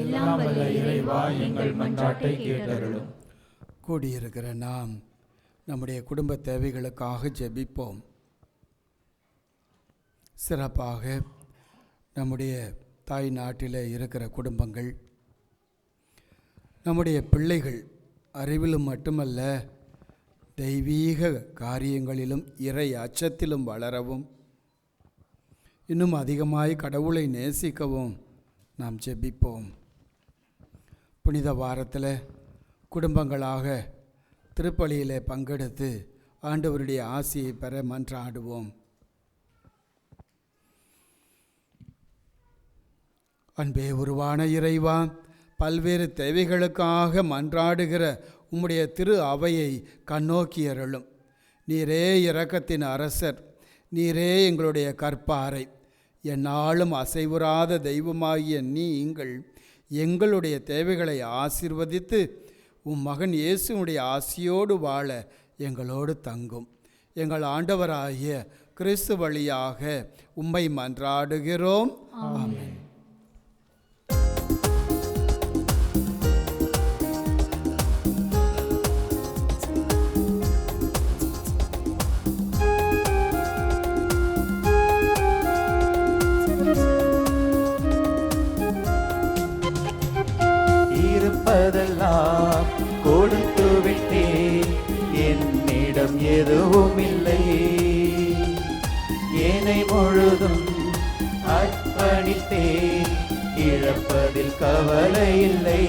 எல்லாம் வல்ல இறைவா, எங்கள் மன்றாட்டை கேட்டருளும். கூடியிருக்கிற நாம் நம்முடைய குடும்ப தேவைகளுக்காக ஜெபிப்போம். சிறப்பாக நம்முடைய தாய் நாட்டில் இருக்கிற குடும்பங்கள், நம்முடைய பிள்ளைகள் அறிவிலும் மட்டுமல்ல தெய்வீக காரியங்களிலும் இறை அச்சத்திலும் வளரவும், இன்னும் அதிகமாய் கடவுளை நேசிக்கவும் நாம் ஜெபிப்போம். புனித வாரத்தில் குடும்பங்களாக திருப்பலியிலே பங்கெடுத்து ஆண்டவருடைய ஆசியை பெற மன்றாடுவோம். அன்பே உருவான இறைவா, பல்வேறு தேவைகளுக்காக மன்றாடுகிற உம்முடைய திரு அவையை கண்ணோக்கியருளும். நீரே இரக்கத்தின் அரசர், நீரே எங்களுடைய கற்பாறை. எந்நாளும் அசைவுறாத தெய்வமாகிய நீங்கள் எங்களுடைய தேவைகளை ஆசீர்வதித்து உம் மகன் இயேசுவுடைய ஆசியோடு வாழ எங்களோடு தங்கும். எங்கள் ஆண்டவராகிய கிறிஸ்து வழியாக உம்மை மன்றாடுகிறோம். ஆமென். இருப்பதெல்லாம் கொடுத்து விட்டேன், என்னிடம் எதுவும் இல்லை. என்னை முழுதும் அர்ப்பணித்தேன், இழப்பதில் கவலை இல்லை.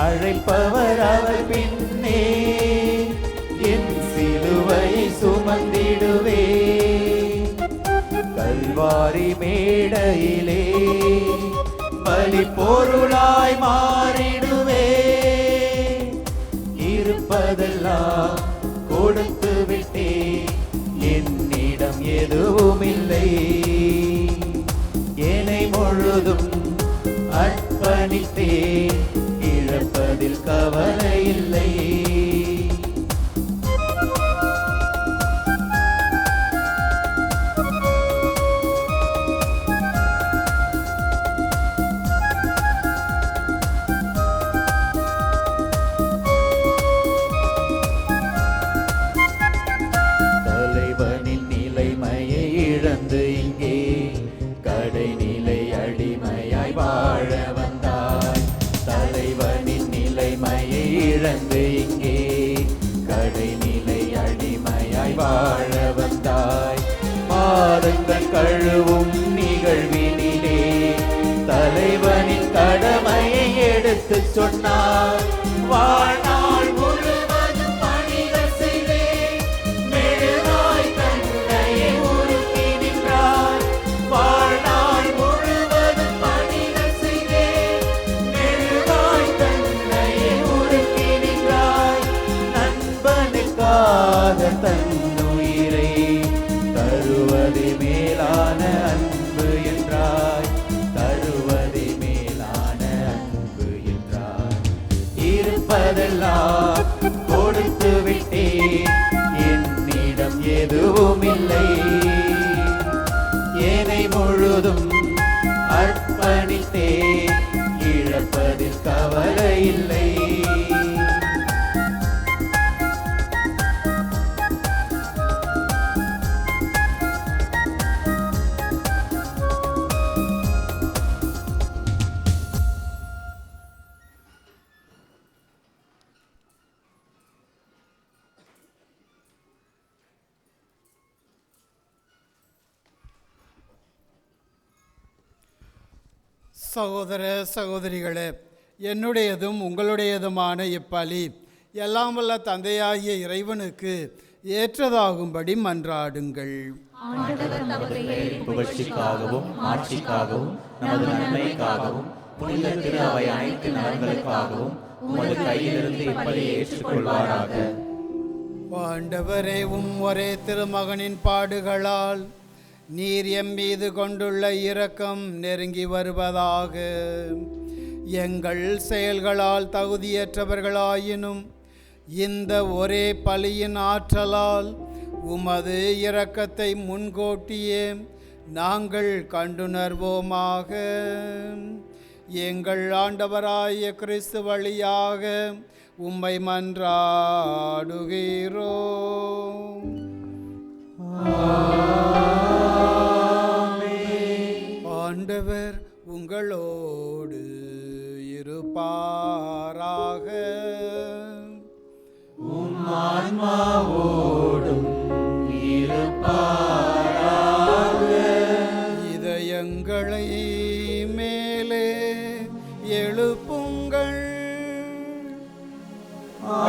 அழைப்பவர் அவர் பின்னே, என் சிலுவையை சுமந்திடுவே. கல்வாரி மேடையிலே பலி பொருளாய் மாறிடுவே. இருப்பதெல்லாம் கொடுத்து விட்டே, என்னிடம் எதுவும் இல்லை. என்னை முழுதும் அர்ப்பணித்தே, இழப்பதில் கவலை இல்லை. இழந்து இங்கே கடைநிலை அடிமையாய் வாழ வந்தாய். பாதங்கள் கழுவும் நிகழ்வினிலே தலைவனின் கடமையை எடுத்து சொன்னார். வாழ்நாள் முழுவதும் பணிகள் செய்தே மெழுகாய் தன்னையை உருக்கி நின்றார். வாழ்நாள் முழுவதும் பணிகள் செய்தே மெழுகாய் தன்னையை உருக்கி நின்றாய். நண்பனுக்காக தன்னுயிரை தருவதே மேலான அன்பு என்றாய். தருவதே மேலான அன்பு என்றாய். இருப்பதெல்லாம் கொடுத்து விட்டேன், என்னிடம் எதுவும் இல்லை. ஏனை முழுதும் அர்ப்பணித்தேன், இழப்பதில் கவலை இல்லை. சகோதர சகோதரிகளே, என்னுடையதும் உங்களுடையதுமான இப்பலி எல்லாம் வல்ல தந்தையாகிய இறைவனுக்கு ஏற்றதாகும்படி மன்றாடுங்கள். புகழ்ச்சிக்காகவும் ஆட்சிக்காகவும் நமது நன்மைக்காகவும் புனித திரு அவை அனைத்து நலன்களுக்காகவும் உமது கையிலிருந்து இப்பலியை ஏற்றுக்கொள்வாராக. ஆண்டவரே, ஒரே திருமகனின் பாடுகளால் நீர் எம் மீது கொண்டுள்ள இரக்கம் நெருங்கி வருவதாக. எங்கள் செயல்களால் தகுதியற்றவர்களாயினும் இந்த ஒரே பலியின் ஆற்றலால் உமது இரக்கத்தை முன்கூட்டியே நாங்கள் கண்டுணர்வோமாக. எங்கள் ஆண்டவராய கிறிஸ்து வழியாக உம்மை மன்றாடுகிறோம். ஆண்டவர் உங்களோடு இருப்பாராக. உம் ஆன்மாவோடும் இருப்பாராக. இதயங்களை மேலே எழுப்புங்கள்.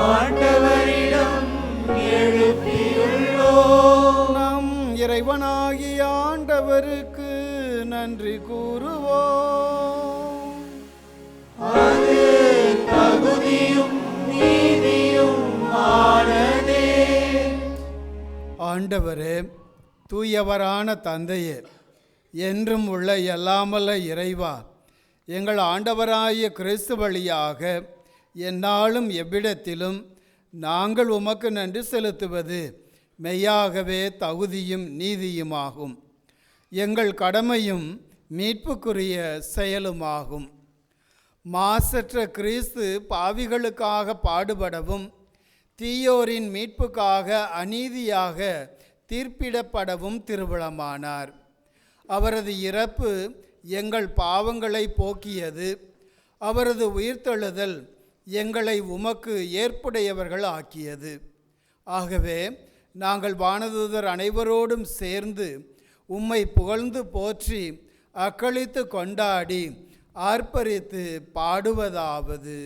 ஆண்டவரிடம் எழுப்பியுள்ளோம். நம் இறைவனாகிய ஆண்டவருக்கு நன்றி கூறுவோம். அது தகுதியும் நீதியும் ஆனதே. ஆண்டவரே, தூயவரான தந்தையே, என்றும் உள்ள எல்லாமல்ல இறைவா, எங்கள் ஆண்டவராகிய கிறிஸ்து வழியாக எந்நாளும் எவ்விடத்திலும் நாங்கள் உமக்கு நன்றி செலுத்துவது மெய்யாகவே தகுதியும் நீதியுமாகும். எங்கள் கடமையும் மீட்புக்குரிய செயலுமாகும். மாசற்ற கிறிஸ்து பாவிகளுக்காக பாடுபடவும் தீயோரின் மீட்புக்காக அநீதியாக தீர்ப்பிடப்படவும் திருவுளமானார். அவரது இறப்பு எங்கள் பாவங்களை போக்கியது. அவரது உயிர்த்தெழுதல் எங்களை உமக்கு ஏற்புடையவர்கள் ஆக்கியது. ஆகவே நாங்கள் வானதூதர் அனைவரோடும் சேர்ந்து உம்மை புகழ்ந்து போற்றி அக்களித்து கொண்டாடி ஆர்ப்பரித்து பாடுவதாவது: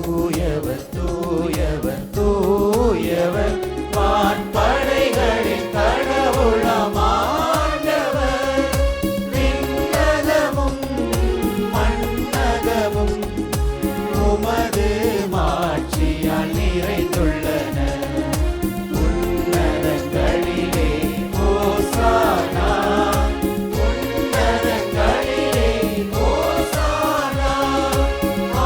தூயவர் தூயவர் தூயவர் வான்படைகளின் கடவுளாம் ஆண்டவர். விண்ணகமும் மண்ணகமும் உமது மாட்சியால் நிறைந்துள்ளன. உன்னதங்களிலே ஓசானா, உன்னதங்களிலே ஓசானா.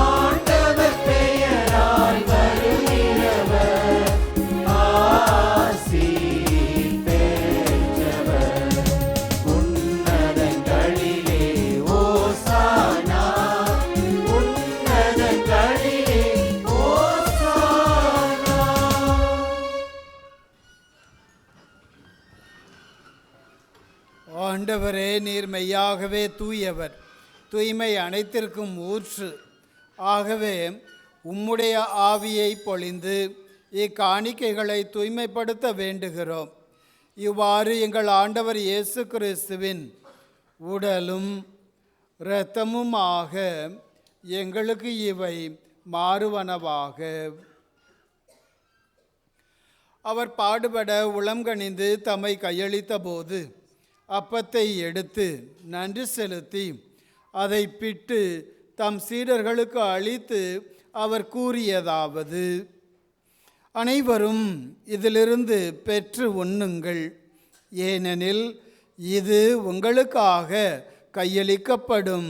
ஆண்டவர் பெயரால் வருகிறவர் ஆசி பெற்றவர். உன்னதங்களிலே ஓசானா, உன்னதங்களிலே ஓசானா. ஆண்டவரே, நீர் மெய்யாகவே தூயவர், தூய்மை அனைத்திற்கும் ஊற்று. ஆகவே உம்முடைய ஆவியை பொழிந்து இக்காணிக்கைகளை தூய்மைப்படுத்த வேண்டுகிறோம். இவ்வாறு எங்கள் ஆண்டவர் இயேசு கிறிஸ்துவின் உடலும் இரத்தமுமாக எங்களுக்கு இவை மாறுவனவாக. அவர் பாடுபட உளம்கனிந்து தம்மை கையளித்த போது அப்பத்தை எடுத்து நன்றி செலுத்தி அதை பிட்டு தம் சீடர்களுக்கு அளித்து அவர் கூறியதாவது: அனைவரும் இதிலிருந்து பெற்று உண்ணுங்கள், ஏனெனில் இது உங்களுக்காக கையளிக்கப்படும்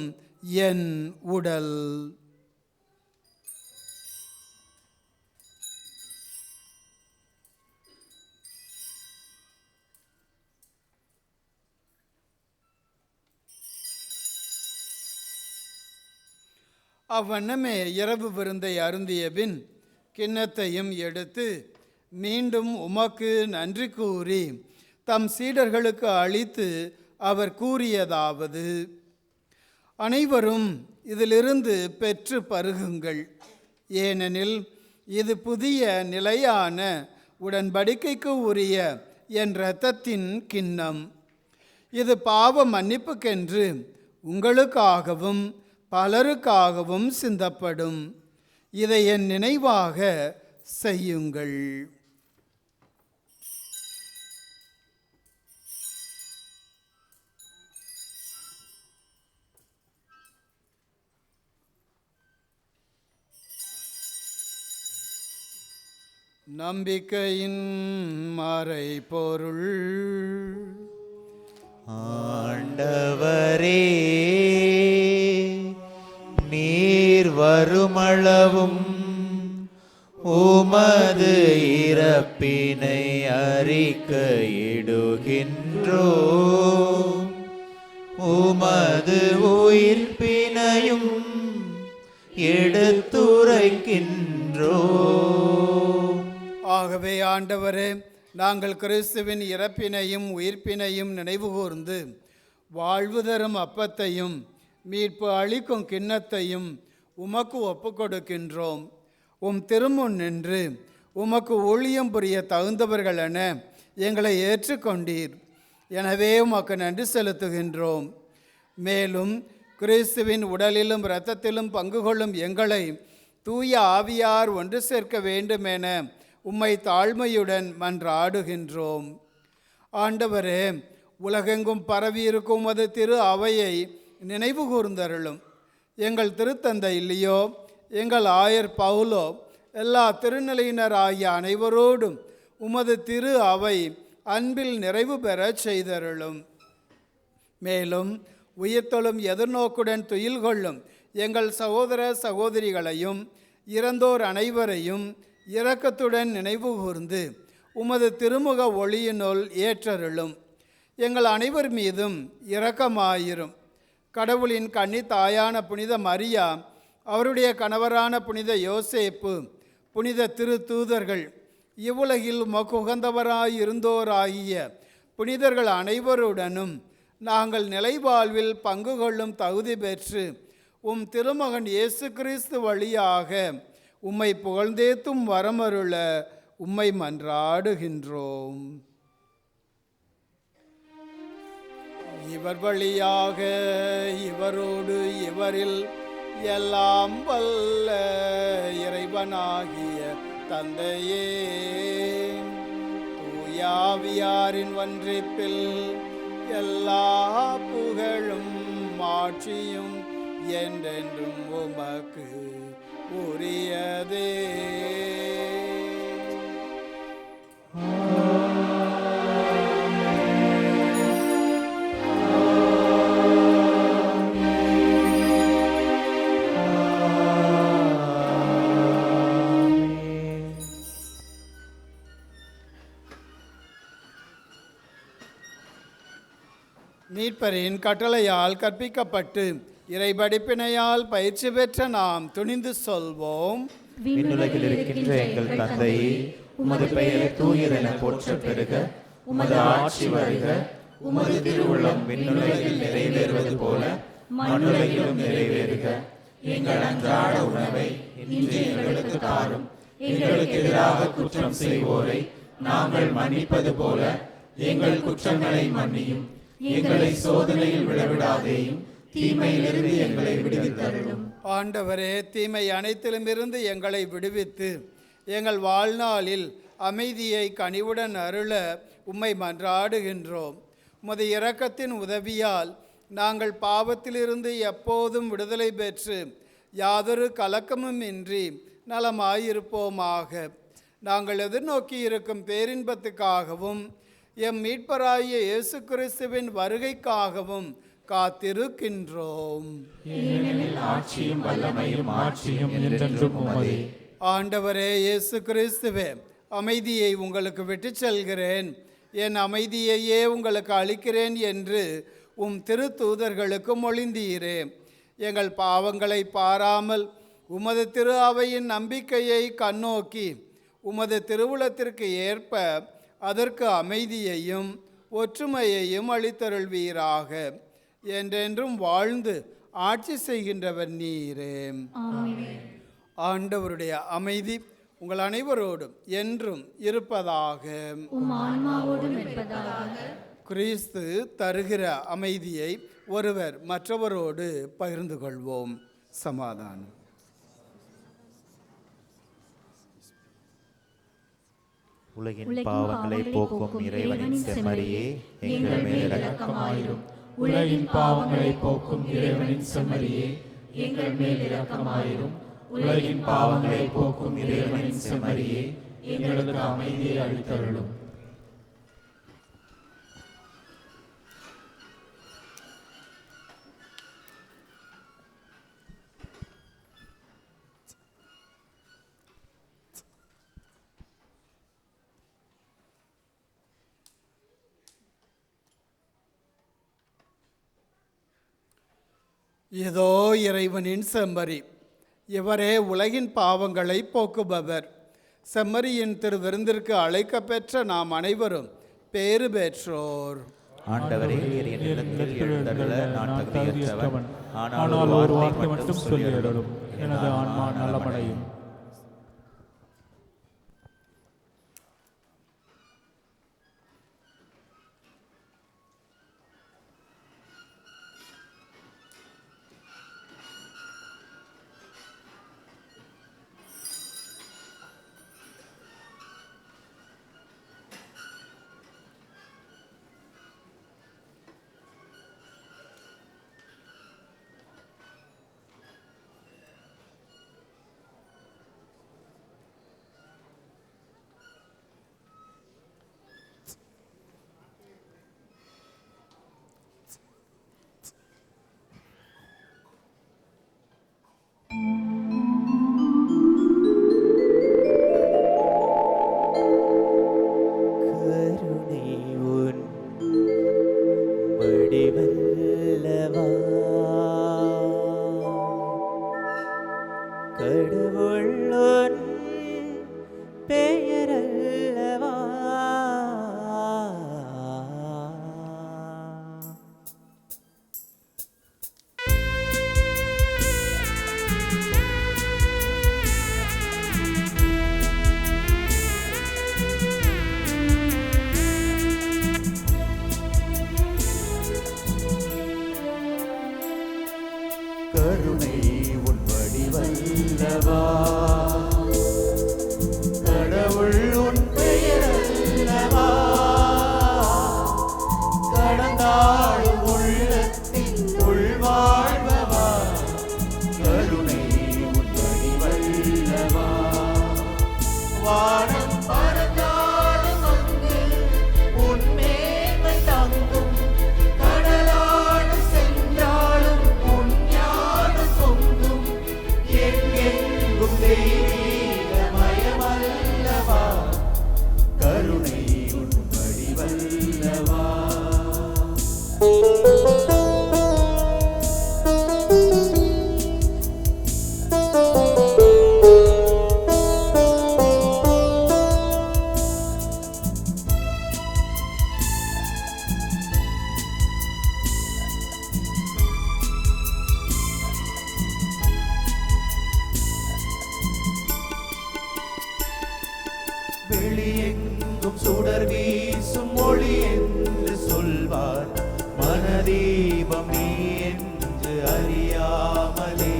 என் உடல். அவ்வண்ணமே இரவு விருந்தை அருந்திய பின் கிண்ணத்தையும் எடுத்து மீண்டும் உமக்கு நன்றி கூறி தம் சீடர்களுக்கு அளித்து அவர் கூறியதாவது: அனைவரும் இதிலிருந்து பெற்று பருகுங்கள், ஏனெனில் இது புதிய நிலையான உடன்படிக்கைக்கு உரிய என் இரத்தத்தின் கிண்ணம். இது பாவ மன்னிப்புக்கென்று உங்களுக்காகவும் பலருக்காகவும் சிந்தப்படும். இதை என் நினைவாக செய்யுங்கள். நம்பிக்கையின் மறைபொருள். ஆண்டவரே, நீர் வருமளவும் உமது இறப்பினை அறிக்கையிடுகின்றோ, உமது உயிர்ப்பினையும் எடுத்துரைக்கின்றோ. ஆகவே ஆண்டவரே, நாங்கள் கிறிஸ்துவின் இறப்பினையும் உயிர்ப்பினையும் நினைவுகூர்ந்து வாழ்வு தரும் அப்பத்தையும் மீட்பு அளிக்கும் கிண்ணத்தையும் உமக்கு ஒப்புக்கொடுக்கின்றோம். உம் திருமுன் நின்று உமக்கு ஊழியம் புரிய தகுந்தவர்கள் என எங்களை ஏற்றுக்கொண்டீர். எனவே உமக்கு நன்றி செலுத்துகின்றோம். மேலும் கிறிஸ்துவின் உடலிலும் இரத்தத்திலும் பங்கு கொள்ளும் எங்களை தூய ஆவியார் ஒன்று சேர்க்க வேண்டுமென உம்மை தாழ்மையுடன் மன்றாடுகின்றோம். ஆண்டவரே, உலகெங்கும் பரவியிருக்கும் உமது திரு அவையை நினைவு கூர்ந்தருளும். எங்கள் திருத்தந்தை இல்லையோ, எங்கள் ஆயர் பவுலோ, எல்லா திருநிலையினர் ஆகிய அனைவரோடும் உமது திரு அவை அன்பில் நிறைவு பெற செய்தருளும். மேலும் உயிர்த்தொழும் எதிர்நோக்குடன் துயில் கொள்ளும் எங்கள் சகோதர சகோதரிகளையும் இறந்தோர் அனைவரையும் இரக்கத்துடன் நினைவு கூர்ந்து உமது திருமுக ஒளியினுள் ஏற்றருளும். எங்கள் அனைவர் மீதும் இரக்கமாயிரும். கடவுளின் கன்னி தாயான புனித மரியா, அவருடைய கணவரான புனித யோசேப்பு, புனித திரு தூதர்கள், இவ்வுலகில் உமக்கு உகந்தவராயிருந்தோராகிய புனிதர்கள் அனைவருடனும் நாங்கள் நிலைவாழ்வில் பங்கு கொள்ளும் தகுதி பெற்று உம் திருமகன் இயேசு கிறிஸ்து வழியாக உம்மை புகழ்ந்தேத்தும் வரமருள உம்மை மன்றாடுகின்றோம். இவர் வழியாக இவரோடு இவரில் எல்லாம் வல்ல இறைவனாகிய தந்தையே, தூயாவியாரின் ஒன்றிப்பில் எல்லா புகழும் மாட்சியும் என்றென்றும் உமக்கு உரியதே. மீட்பரின் கட்டளையால் கற்பிக்கப்பட்டு இறை படிப்பினையால் பயிற்சி பெற்ற நாம் துணிந்து சொல்வோம். விண்ணுலகில் இருக்கின்ற எங்கள் தந்தையே, உமது பெயர் தூயதென போற்ற பெறுக. உமது ஆட்சி வருக. உமது திருவுள்ளம் விண்ணுலகில் நிறைவேறுவது போல மண்ணுலகிலும் நிறைவேறுக. எங்கள் அன்றாட உணவை இன்று எங்களுக்கு தாரும். எங்களுக்கு எதிராக குற்றம் செய்வோரை நாங்கள் மன்னிப்பது போல எங்கள் குற்றங்களை மன்னியும். எங்களை சோதனையில் விழவிடாதேயும், தீமையிலிருந்து எங்களை விடுவித்தருளும். ஆண்டவரே, தீமை அனைத்திலும் இருந்து எங்களை விடுவித்து எங்கள் வாழ்நாளில் அமைதியை கனிவுடன் அருள உம்மை மன்றாடுகின்றோம். உமது இரக்கத்தின் உதவியால் நாங்கள் பாவத்திலிருந்து எப்போதும் விடுதலை பெற்று யாதொரு கலக்கமும் இன்றி நலமாயிருப்போமாக. நாங்கள் எதிர்நோக்கி இருக்கும் பேரின்பத்துக்காகவும் எம் மீட்பராகிய இயேசு கிறிஸ்துவின் வருகைக்காகவும் காத்திருக்கின்றோம். ஆட்சியும் வல்லமையும் ஆட்சியும் என்றென்றும் உமதே. ஆண்டவரே இயேசு கிறிஸ்துவே, அமைதியை உங்களுக்கு விட்டு செல்கிறேன், என் அமைதியையே உங்களுக்கு அளிக்கிறேன் என்று உம் திருத்தூதர்களுக்கு மொழிந்தீரே. எங்கள் பாவங்களை பாராமல் உமது திரு அவையின் நம்பிக்கையை கண்ணோக்கி உமது திருவுளத்திற்கு ஏற்ப அதற்கு அமைதியையும் ஒற்றுமையையும் அளித்தருள்வீராக. என்றென்றும் வாழ்ந்து ஆட்சி செய்கின்றவர் நீரே. ஆண்டவருடைய அமைதி உங்கள் அனைவரோடும் என்றும் இருப்பதாக. கிறிஸ்து தருகிற அமைதியை ஒருவர் மற்றவரோடு பகிர்ந்து கொள்வோம். சமாதானம். உலகின் பாவங்களை போக்கும் இறைவனின் செம்மறியே, எங்கள் மேல் இரக்கமாயிரும். உலகின் பாவங்களை போக்கும் இறைவனின் செம்மறியே, எங்கள் மேல் இரக்கமாயிரும். உலகின் பாவங்களை போக்கும் இறைவனின் செம்மறியே, எங்களுக்கு அமைதியை அளித்தருளும். இதோ இறைவனின் செம்மறி, இவரே உலகின் பாவங்களை போக்குபவர். செம்மறியின் திருவிருந்திற்கு அழைக்க பெற்ற நாம் அனைவரும் பேறு பெற்றோர். ஆண்டவரே, நீர் என் இல்லத்தில் எழுந்தருள நான் தகுதியற்றவன். ஆனால் ஒரு வார்த்தை மட்டும் சொல்லியருளும், எனது ஆன்மா நலமடையும். கருணை உன் வடிவல்லவா, கடவுள் உன் பெயரல்லவா, கடந்தாடும் உள்ளத்தின் உள்வாழ்வவா, கருணை உன் வடிவல்லவா. வானம் பறந்தாடும் அங்கு உன் மேன்மை தங்கும், கடலாடும் சென்றாலும் உன் ஞானம் பொங்கும், எங்கெங்கும் தெய்வீக சுடர் வீசும் ஒளி என்று சொல்வார். மனதீபம் நீ என்று அறியாமலே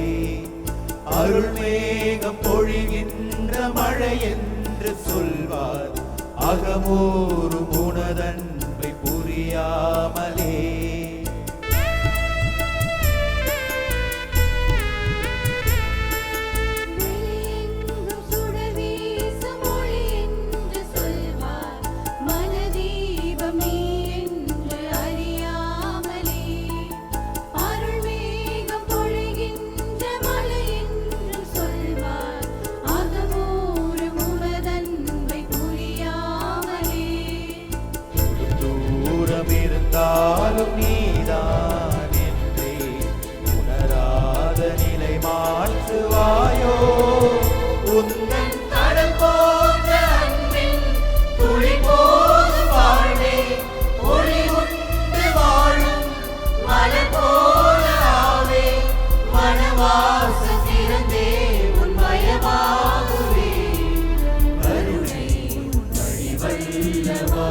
அருள் மேகம் பொழிகின்ற மழை என்று சொல்வார். அகமூறு உனதன்பை புரியாமலே இருந்தாலும் நீதான் என்றே உணராத நிலை மாற்றுவாயோ. உந்தன் கடல் போன்ற அன்பின் துளி போதும் வாழ்வே. ஒளி உண்டு வாழும் மலர் போல ஆவே. மனவாச திறந்தே உன் மயமாகுவே. கருணை உன் வழிவல்லவா.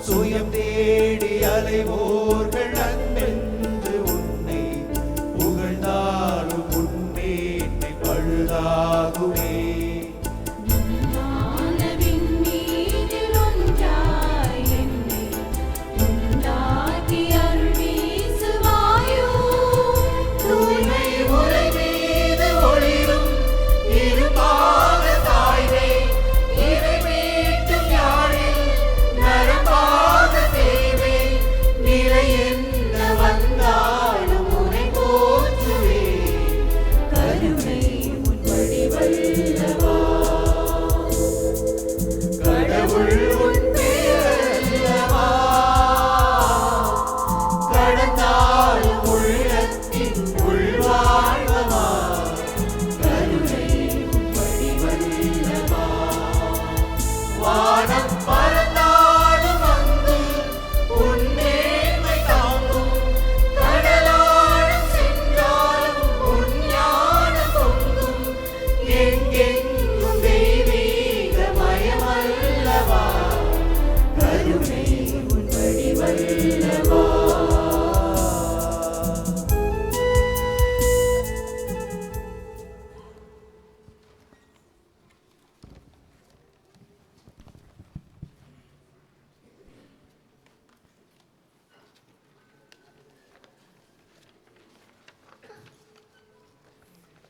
சுயம் தேடி அலைவோர்கள் அன்பென்று உன்னை புகழ்ந்தாலும் உன்மேன்மை பழுதாகுமே.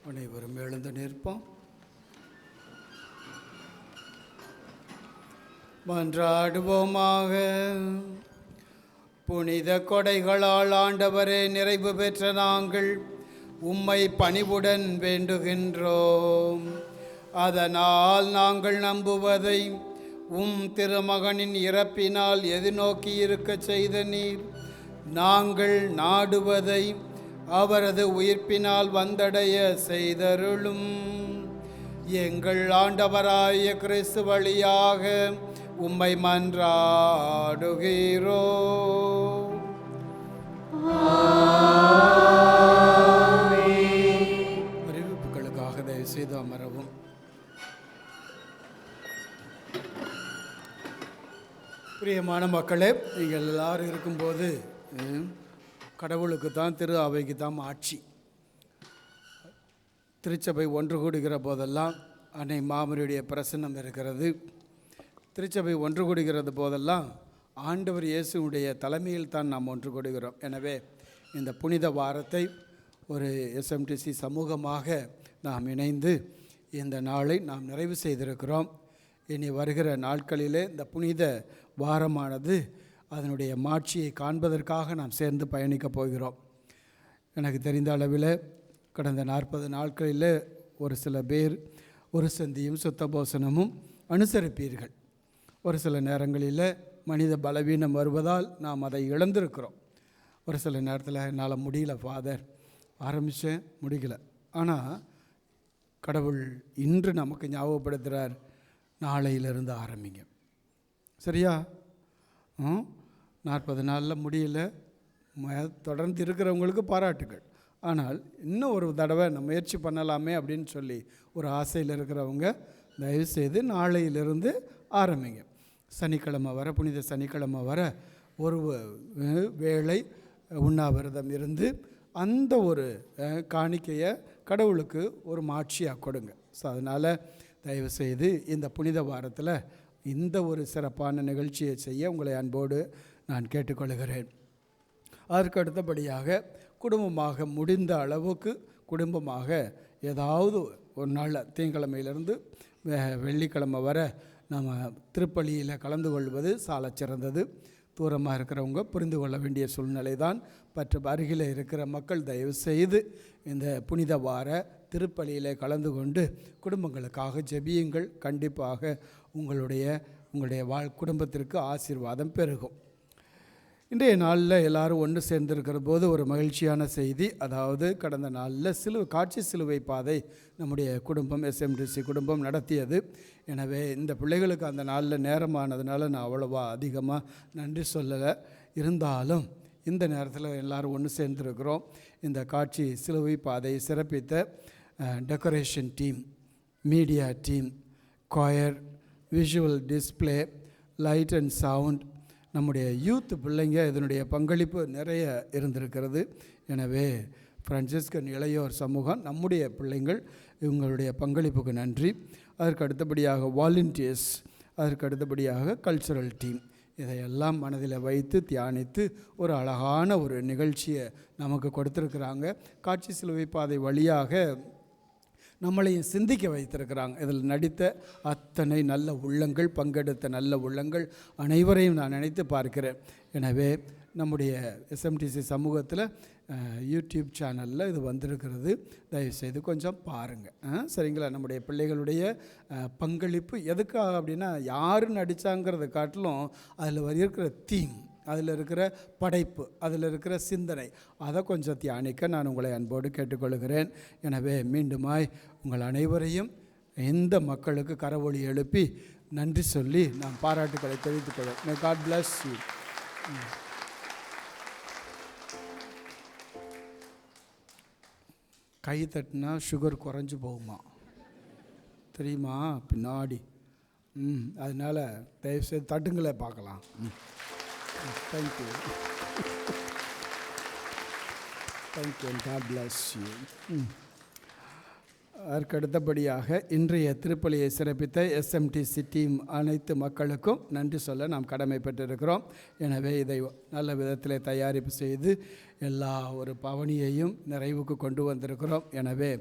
அனைவரும் எழுந்து நிற்போம். மன்றாடுவோமாக. புனித கொடைகளால் ஆண்டவரே நிறைவு பெற்ற நாங்கள் உம்மை பணிவுடன் வேண்டுகின்றோம். அதனால் நாங்கள் நம்புவதை திருமகனின் இறப்பினால் எதிர்நோக்கி இருக்க செய்த நீர், நாங்கள் நாடுவதை அவரது உயிர்ப்பினால் வந்தடைய செய்தருளும். எங்கள் ஆண்டவராய கிறிஸ்து வழியாக உம்மை மன்றாடுகிறோ. அறிவிப்புகளுக்காக தயவு செய்து அமரவும். பிரியமான மக்களே, நீங்கள் எல்லாரும் இருக்கும்போது கடவுளுக்கு தான், திரு அவைக்கு தான் ஆட்சி. திருச்சபை ஒன்று கூடுகிற போதெல்லாம் அன்னை மாமரியுடைய பிரசன்னம் இருக்கிறது. திருச்சபை ஒன்று கூடுகிறது போதெல்லாம் ஆண்டவர் இயேசுடைய தலைமையில் தான் நாம் ஒன்று கூடுகிறோம். எனவே இந்த புனித வாரத்தை ஒரு எஸ்எம்டிசி சமூகமாக நாம் இணைந்து இந்த நாளை நாம் நிறைவு செய்திருக்கிறோம். இனி வருகிற நாட்களிலே இந்த புனித வாரமானது அதனுடைய மாட்சியை காண்பதற்காக நாம் சேர்ந்து பயணிக்கப் போகிறோம். எனக்கு தெரிந்த அளவில் கடந்த 40 நாட்களில் ஒரு சில பேர் ஒரு சந்தியும் சுத்தபோசனமும் அனுசரிப்பீர்கள். ஒரு சில நேரங்களில் மனித பலவீனம் வருவதால் நாம் அதை இழந்திருக்கிறோம். ஒரு சில நேரத்தில் என்னால் முடியல ஃபாதர், ஆரம்பித்தேன் முடியல. ஆனால் கடவுள் இன்று நமக்கு ஞாபகப்படுத்துகிறார், நாளையிலிருந்து ஆரம்பிங்க. சரியா? 40 நாளில் முடியல, தொடர்ந்து இருக்கிறவங்களுக்கு பாராட்டுகள். ஆனால் இன்னும் ஒரு தடவை நம்ம முயற்சி பண்ணலாமே அப்படின்னு சொல்லி ஒரு ஆசையில் இருக்கிறவங்க தயவுசெய்து நாளையிலிருந்து ஆரம்பிங்க. சனிக்கிழமை வர, புனித சனிக்கிழமை வர ஒரு வேளை உண்ணாவிரதம் இருந்து அந்த ஒரு காணிக்கையை கடவுளுக்கு ஒரு மாட்சியாக கொடுங்க. ஸோ அதனால் தயவுசெய்து இந்த புனித வாரத்தில் இந்த ஒரு சிறப்பான நிகழ்ச்சியை செய்ய உங்களை அன்போடு நான் கேட்டுக்கொள்கிறேன். அதற்கு அடுத்தபடியாக குடும்பமாக முடிந்த அளவுக்கு குடும்பமாக ஏதாவது ஒரு நாள் திங்கக்கிழமையிலிருந்து வெள்ளிக்கிழமை வர நம்ம திருப்பலியில் கலந்து கொள்வது சால சிறந்தது. தூரமாக இருக்கிறவங்க புரிந்து கொள்ள வேண்டிய சூழ்நிலை தான். அருகில் இருக்கிற மக்கள் தயவு செய்து இந்த புனித வார திருப்பலியில் கலந்து கொண்டு குடும்பங்களுக்காக ஜெபியுங்கள். கண்டிப்பாக உங்களுடைய குடும்பத்திற்கு ஆசீர்வாதம் பெருகும். இன்றைய நாளில் எல்லோரும் ஒன்று சேர்ந்திருக்கிற போது ஒரு மகிழ்ச்சியான செய்தி. அதாவது கடந்த நாளில் காட்சி சிலுவை பாதை நம்முடைய குடும்பம் எஸ்எம்டிசி குடும்பம் நடத்தியது. எனவே இந்த பிள்ளைகளுக்கு அந்த நாளில் நேரமானதுனால நான் அவ்வளோவா அதிகமாக நன்றி சொல்லலை. இருந்தாலும் இந்த நேரத்தில் எல்லோரும் ஒன்று சேர்ந்துருக்கிறோம். இந்த காட்சி சிலுவை பாதையை சிறப்பித்த decoration team, media team, choir, visual display, light and sound, நம்முடைய யூத் பிள்ளைங்க இதனுடைய பங்களிப்பு நிறைய இருந்திருக்கிறது. எனவே பிரான்சிஸ்கன் இளையோர் சமூகம், நம்முடைய பிள்ளைங்கள், இவங்களுடைய பங்களிப்புக்கு நன்றி. அதற்கு அடுத்தபடியாக வாலண்டியர்ஸ், அதற்கு அடுத்தபடியாக கல்ச்சுரல் டீம், இதையெல்லாம் மனதில் வைத்து தியானித்து ஒரு அழகான ஒரு நிகழ்ச்சியை நமக்கு கொடுத்துருக்குறாங்க. காட்சி சிலுவை பாதை வழியாக நம்மளையும் சிந்திக்க வைத்திருக்கிறாங்க. இதில் நடித்த அத்தனை நல்ல உள்ளங்கள், பங்கெடுத்த நல்ல உள்ளங்கள் அனைவரையும் நான் நினைத்து பார்க்கிறேன். எனவே நம்முடைய எஸ்எம்டிசி சமூகத்தில் யூடியூப் சேனலில் இது வந்திருக்கிறது. தயவுசெய்து கொஞ்சம் பாருங்கள், சரிங்களா? நம்முடைய பிள்ளைகளுடைய பங்களிப்பு எதுக்காக அப்படின்னா, யார் நடித்தாங்கிறத காட்டிலும் அதில் இருக்கிற தீம், அதில் இருக்கிற படைப்பு, அதில் இருக்கிற சிந்தனை, அதை கொஞ்சம் தியானிக்க நான் உங்களை அன்போடு கேட்டுக்கொள்கிறேன். எனவே மீண்டுமாய் உங்கள் அனைவரையும் எந்த மக்களுக்கு கரவொலி எழுப்பி நன்றி சொல்லி நான் பாராட்டுக்களை தெரிவித்துக் கொள்கிறேன். May God bless you. கை தட்டினா சுகர் குறைஞ்சி போகுமா தெரியுமா? பின்னாடி அதனால் தயவுசெய்து தட்டுங்களே பார்க்கலாம். Thank you. Thank you. God bless you. அதற்கு அடுத்தபடியாக இன்றைய திருப்பலியை சிறப்பித்த எஸ்எம்டிசி டீம் அனைத்து மக்களுக்கும் நன்றி சொல்ல நாம் கடமைப்பட்டிருக்கிறோம். எனவே இதை நல்ல விதத்தில் தயாரிப்பு செய்து எல்லா ஒரு பவனியையும் நிறைவுக்கு கொண்டு வந்திருக்கிறோம். எனவே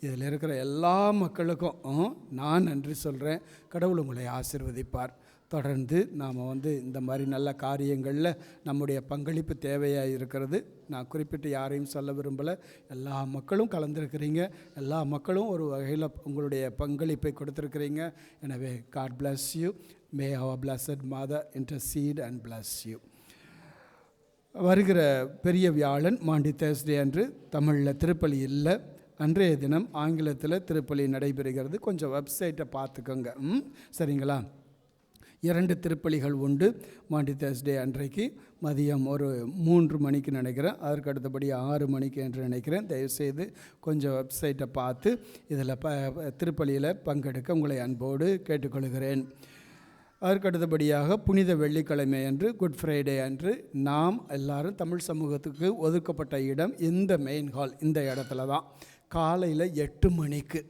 இதில் இருக்கிற எல்லா மக்களுக்கும் நான் நன்றி சொல்கிறேன். கடவுள் உங்களை ஆசீர்வதிப்பார். தொடர்ந்து நாம் இந்த மாதிரி நல்ல காரியங்களில் நம்முடைய பங்களிப்பு தேவையாக இருக்கிறது. நான் குறிப்பிட்டு யாரையும் சொல்ல விரும்பலை. எல்லா மக்களும் கலந்துருக்கிறீங்க, எல்லா மக்களும் ஒரு வகையில் உங்களுடைய பங்களிப்பை கொடுத்துருக்கிறீங்க. எனவே God bless you. May our blessed mother intercede and bless you. வருகிற பெரிய வியாழன் மாண்டி தேர்ஸ்டே அன்று தமிழில் திருப்பலி இல்லை. அன்றைய தினம் ஆங்கிலத்தில் திருப்பலி நடைபெறுகிறது. கொஞ்சம் வெப்சைட்டை பார்த்துக்கோங்க, சரிங்களா? 2 திருப்பலிகள் உண்டு. மாண்டி தேர்ஸ்டே அன்றைக்கு மதியம் ஒரு 3 மணிக்கு நினைக்கிறேன், அதற்கு அடுத்தபடி 6 மணிக்கு என்று நினைக்கிறேன். தயவுசெய்து கொஞ்சம் வெப்சைட்டை பார்த்து இதில் திருப்பலியில் பங்கெடுக்க உங்களை அன்போடு கேட்டுக்கொள்கிறேன். அதற்கு அடுத்தபடியாக புனித வெள்ளிக்கிழமை அன்று, குட் ஃப்ரைடே அன்று நாம் எல்லாரும் தமிழ் சமூகத்துக்கு ஒதுக்கப்பட்ட இடம் இந்த மெயின் ஹால், இந்த இடத்துல தான் காலையில் 8 மணிக்கு.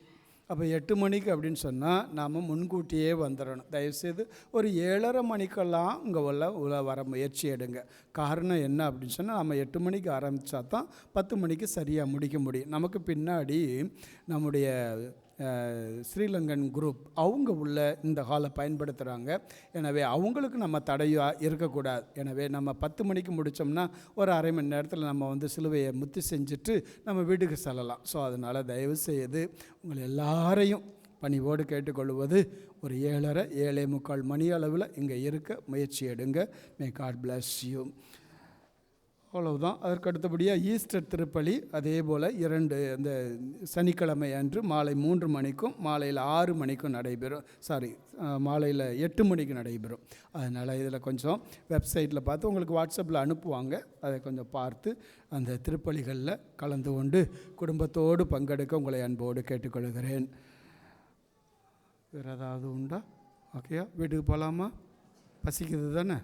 அப்போ 8 மணிக்கு அப்படின்னு சொன்னால் நாம் முன்கூட்டியே வந்துடணும். தயவுசெய்து ஒரு 7:30 மணிக்கெல்லாம் இங்கே உள்ள வர முயற்சி எடுங்க. காரணம் என்ன அப்படின்னு சொன்னால், நம்ம 8 மணிக்கு ஆரம்பித்தா தான் 10 மணிக்கு சரியாக முடிக்க முடியும். நமக்கு பின்னாடி நம்முடைய ஸ்ரீலங்கன் குரூப் அவங்க உள்ள இந்த ஹாலை பயன்படுத்துகிறாங்க. எனவே அவங்களுக்கு நம்ம தடையாக இருக்கக்கூடாது. எனவே நம்ம 10 மணிக்கு முடித்தோம்னா ஒரு அரை மணி நேரத்தில் நம்ம சிலுவையை முத்தி செஞ்சுட்டு நம்ம வீட்டுக்கு செல்லலாம். ஸோ அதனால் தயவுசெய்து உங்களை எல்லாரையும் பணிவோடு கேட்டுக்கொள்வது, ஒரு 7:30 7:45 மணி அளவில் இங்கே இருக்க முயற்சி எடுங்க. May God bless you. அவ்வளவுதான். அதற்கு அடுத்தபடியாக ஈஸ்டர் திருப்பலி அதே போல் 2 அந்த சனிக்கிழமை அன்று மாலை 3 மணிக்கும் மாலையில் 6 மணிக்கும் நடைபெறும். மாலையில் 8 மணிக்கு நடைபெறும். அதனால் இதில் கொஞ்சம் வெப்சைட்டில் பார்த்து உங்களுக்கு வாட்ஸ்அப்பில் அனுப்புவாங்க. அதை கொஞ்சம் பார்த்து அந்த திருப்பலிகளில் கலந்து கொண்டு குடும்பத்தோடு பங்கெடுக்க உங்களை அன்போடு கேட்டுக்கொள்கிறேன். வேறு ஏதாவது உண்டா? ஓகேயா, வீட்டுக்கு போகலாமா? பசிக்குது தானே?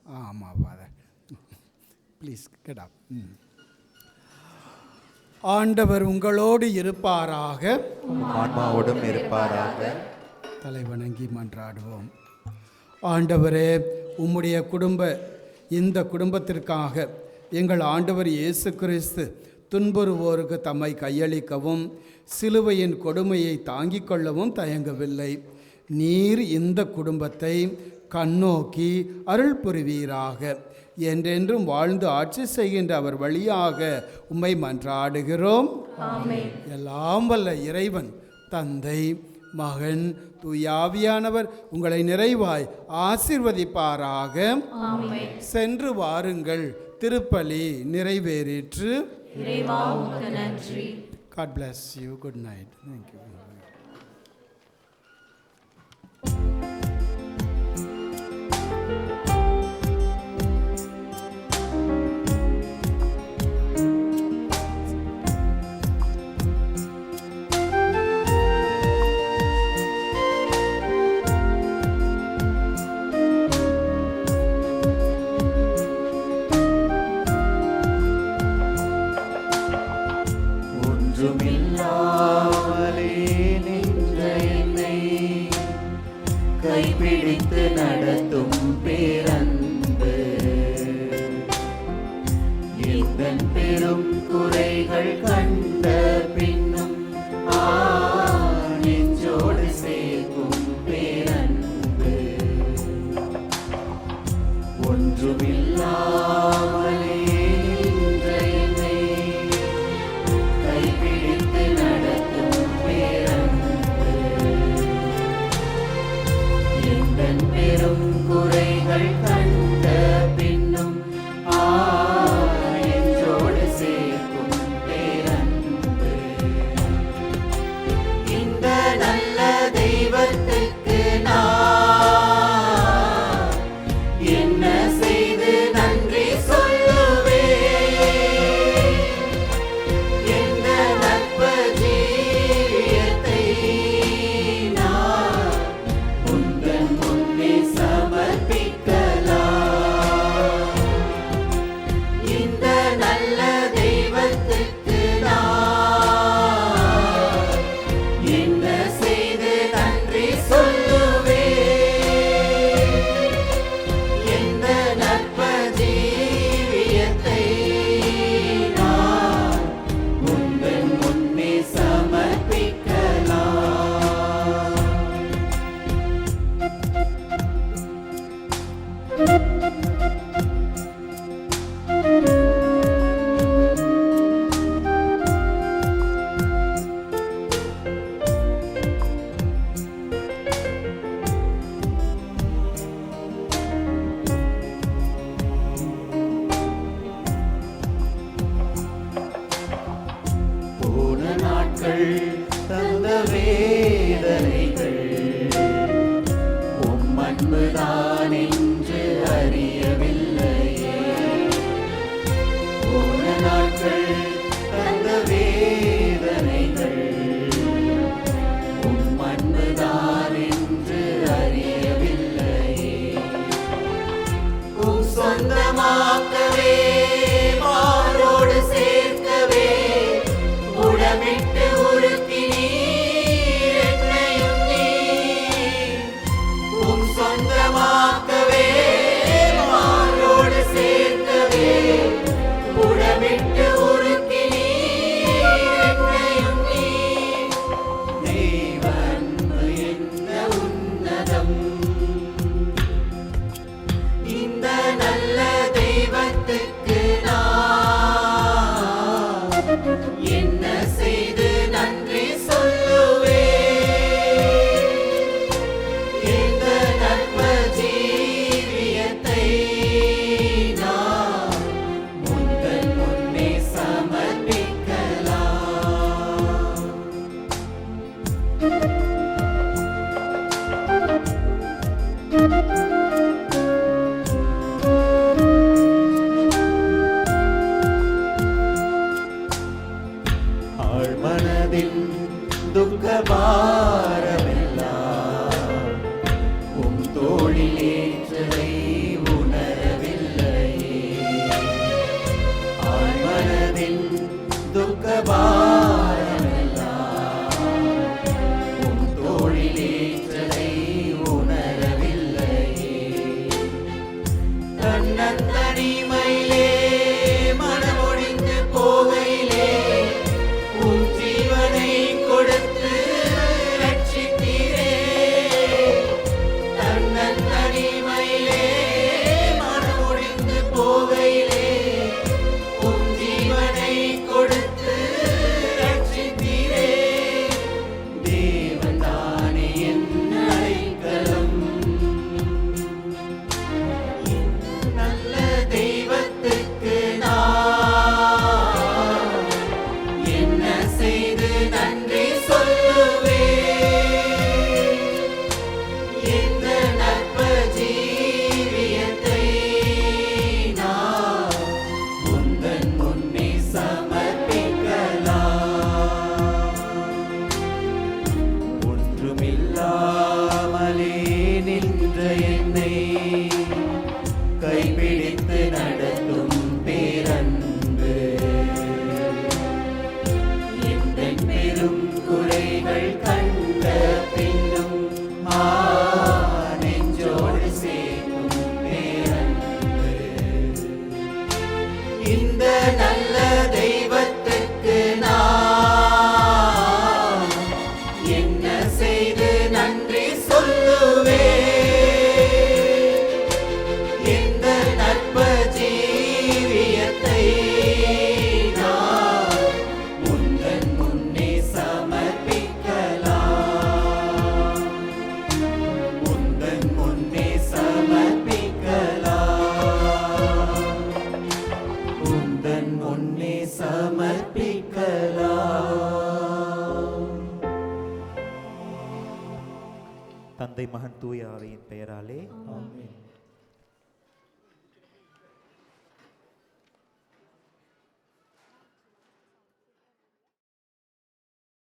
ஆமாம், அதை ப்ளீஸ் கெட் அப். ஆண்டவர் உங்களோடு இருப்பாராக, ஆன்மாவோடும் இருப்பாராக. தலை வணங்கி மன்றாடுவோம். ஆண்டவரே, உம்முடைய இந்த குடும்பத்திற்காக எங்கள் ஆண்டவர் இயேசு கிறிஸ்து துன்புறுவோருக்கு தம்மை கையளிக்கவும் சிலுவையின் கொடுமையை தாங்கிக் கொள்ளவும் தயங்கவில்லை. நீர் இந்த குடும்பத்தை கண்ணோக்கி அருள் புரிவீராக. என்றென்றும் வாழ்ந்து ஆட்சி செய்கின்ற அவர் வழியாக உம்மை மன்றாடுகிறோம். எல்லாம் வல்ல இறைவன் தந்தை, மகன், தூயாவியானவர் உங்களை நிறைவாய் ஆசீர்வதிப்பாராக. சென்று வாருங்கள், திருப்பலி நிறைவேறிற்று. God bless you. Good night. Thank you. கைப்பிடித்து நடத்தும் பேரன்பு எந்தன் பெரும் குறைகள் கண்ட பின்னும் நெஞ்சோடு சேர்க்கும் பேரன்பு ஒன்றுமில்லாமலே நின்ற என்னை கைப்பிடித்து நடத்தும் பேரன்பு எந்தன் பெரும் குறைகள் கண்ட பின்னும் நெஞ்சோடு சேர்க்கும் பேரன்பு. இந்த நல்ல தெய்வத்துக்கு நான் என்ன செய்து நன்றி சொல்லுவேன்? எந்த நற்ப ஜீவியத்தை நான் உந்தன் முன்னே சமர்ப்பிக்கலாம். இந்த நல்ல தெய்வத்துக்கு நான் என்ன செய்து நன்றி சொல்லுவேன்? எந்த நற்ப ஜீவியத்தை நான் உந்தன் முன்னே சமர்ப்பிக்கலாம். போன நாட்கள் தந்த வேதனைகள் உம் அன்புதான் என்று அறியவில்லையே. போன நாட்கள் தந்த வேதனைகள் உம் அன்புதான் என்று அறியவில்லையே. உம் சொந்தமாக்கவே மாரோடு சேர்க்கவே உடமிட்டு ஆழ்மனதின் துக்கபாரமெல்லாம் உம் தோளில் ஏற்றதை உணரவில்லையே. ஆழ்மனதின் துக்கபாரமெல்லாம் உம் தோளில் ஏற்றதை உணரவில்லையே. தன்னந்தனிமையிலே மனமொழிந்து போகையிலே உம் ஜீவனை கொடுத்து ரட்சித்தீரே. தன்னந்தனிமையிலே மனமொழிந்து போகையிலே உம் ஜீவனை கொடுத்து ரட்சித்தீரே. தேவன் தானே என் அடைக்கலம், நல்ல தெய்வத்துக்கு நான் என்ன செய்து நன்றி சொல்லுவேன். இந்த நற்ப ஜீவியத்தை நான் உந்தன் முன்னே சமர்ப்பிக்கலாம். ஒன்றுமில்லாமலே நின்ற என்னை கைப்பிடித்து நடத்தும் பேரன்பு, எந்தன் பெரும் குறைகள் கண்ட பின்னும் நெஞ்சோடு சேர்க்கும் பேரன்பு. இந்த நல்ல தெய்வத்துக்கு நான் என்ன செய்து நன்றி சொல்லுவேன். இந்த நற்ப ஜீவியத்தை நான் உந்தன் முன்னே சமர்ப்பிக்கலாம். உந்தன் முன்னே சமர்ப்பிக்கலாம். உந்தன் முன்னே சமர்ப்பிக்கலாம். தந்தை மகன் தூய ஆவியின் பெயராலே ஆமென்.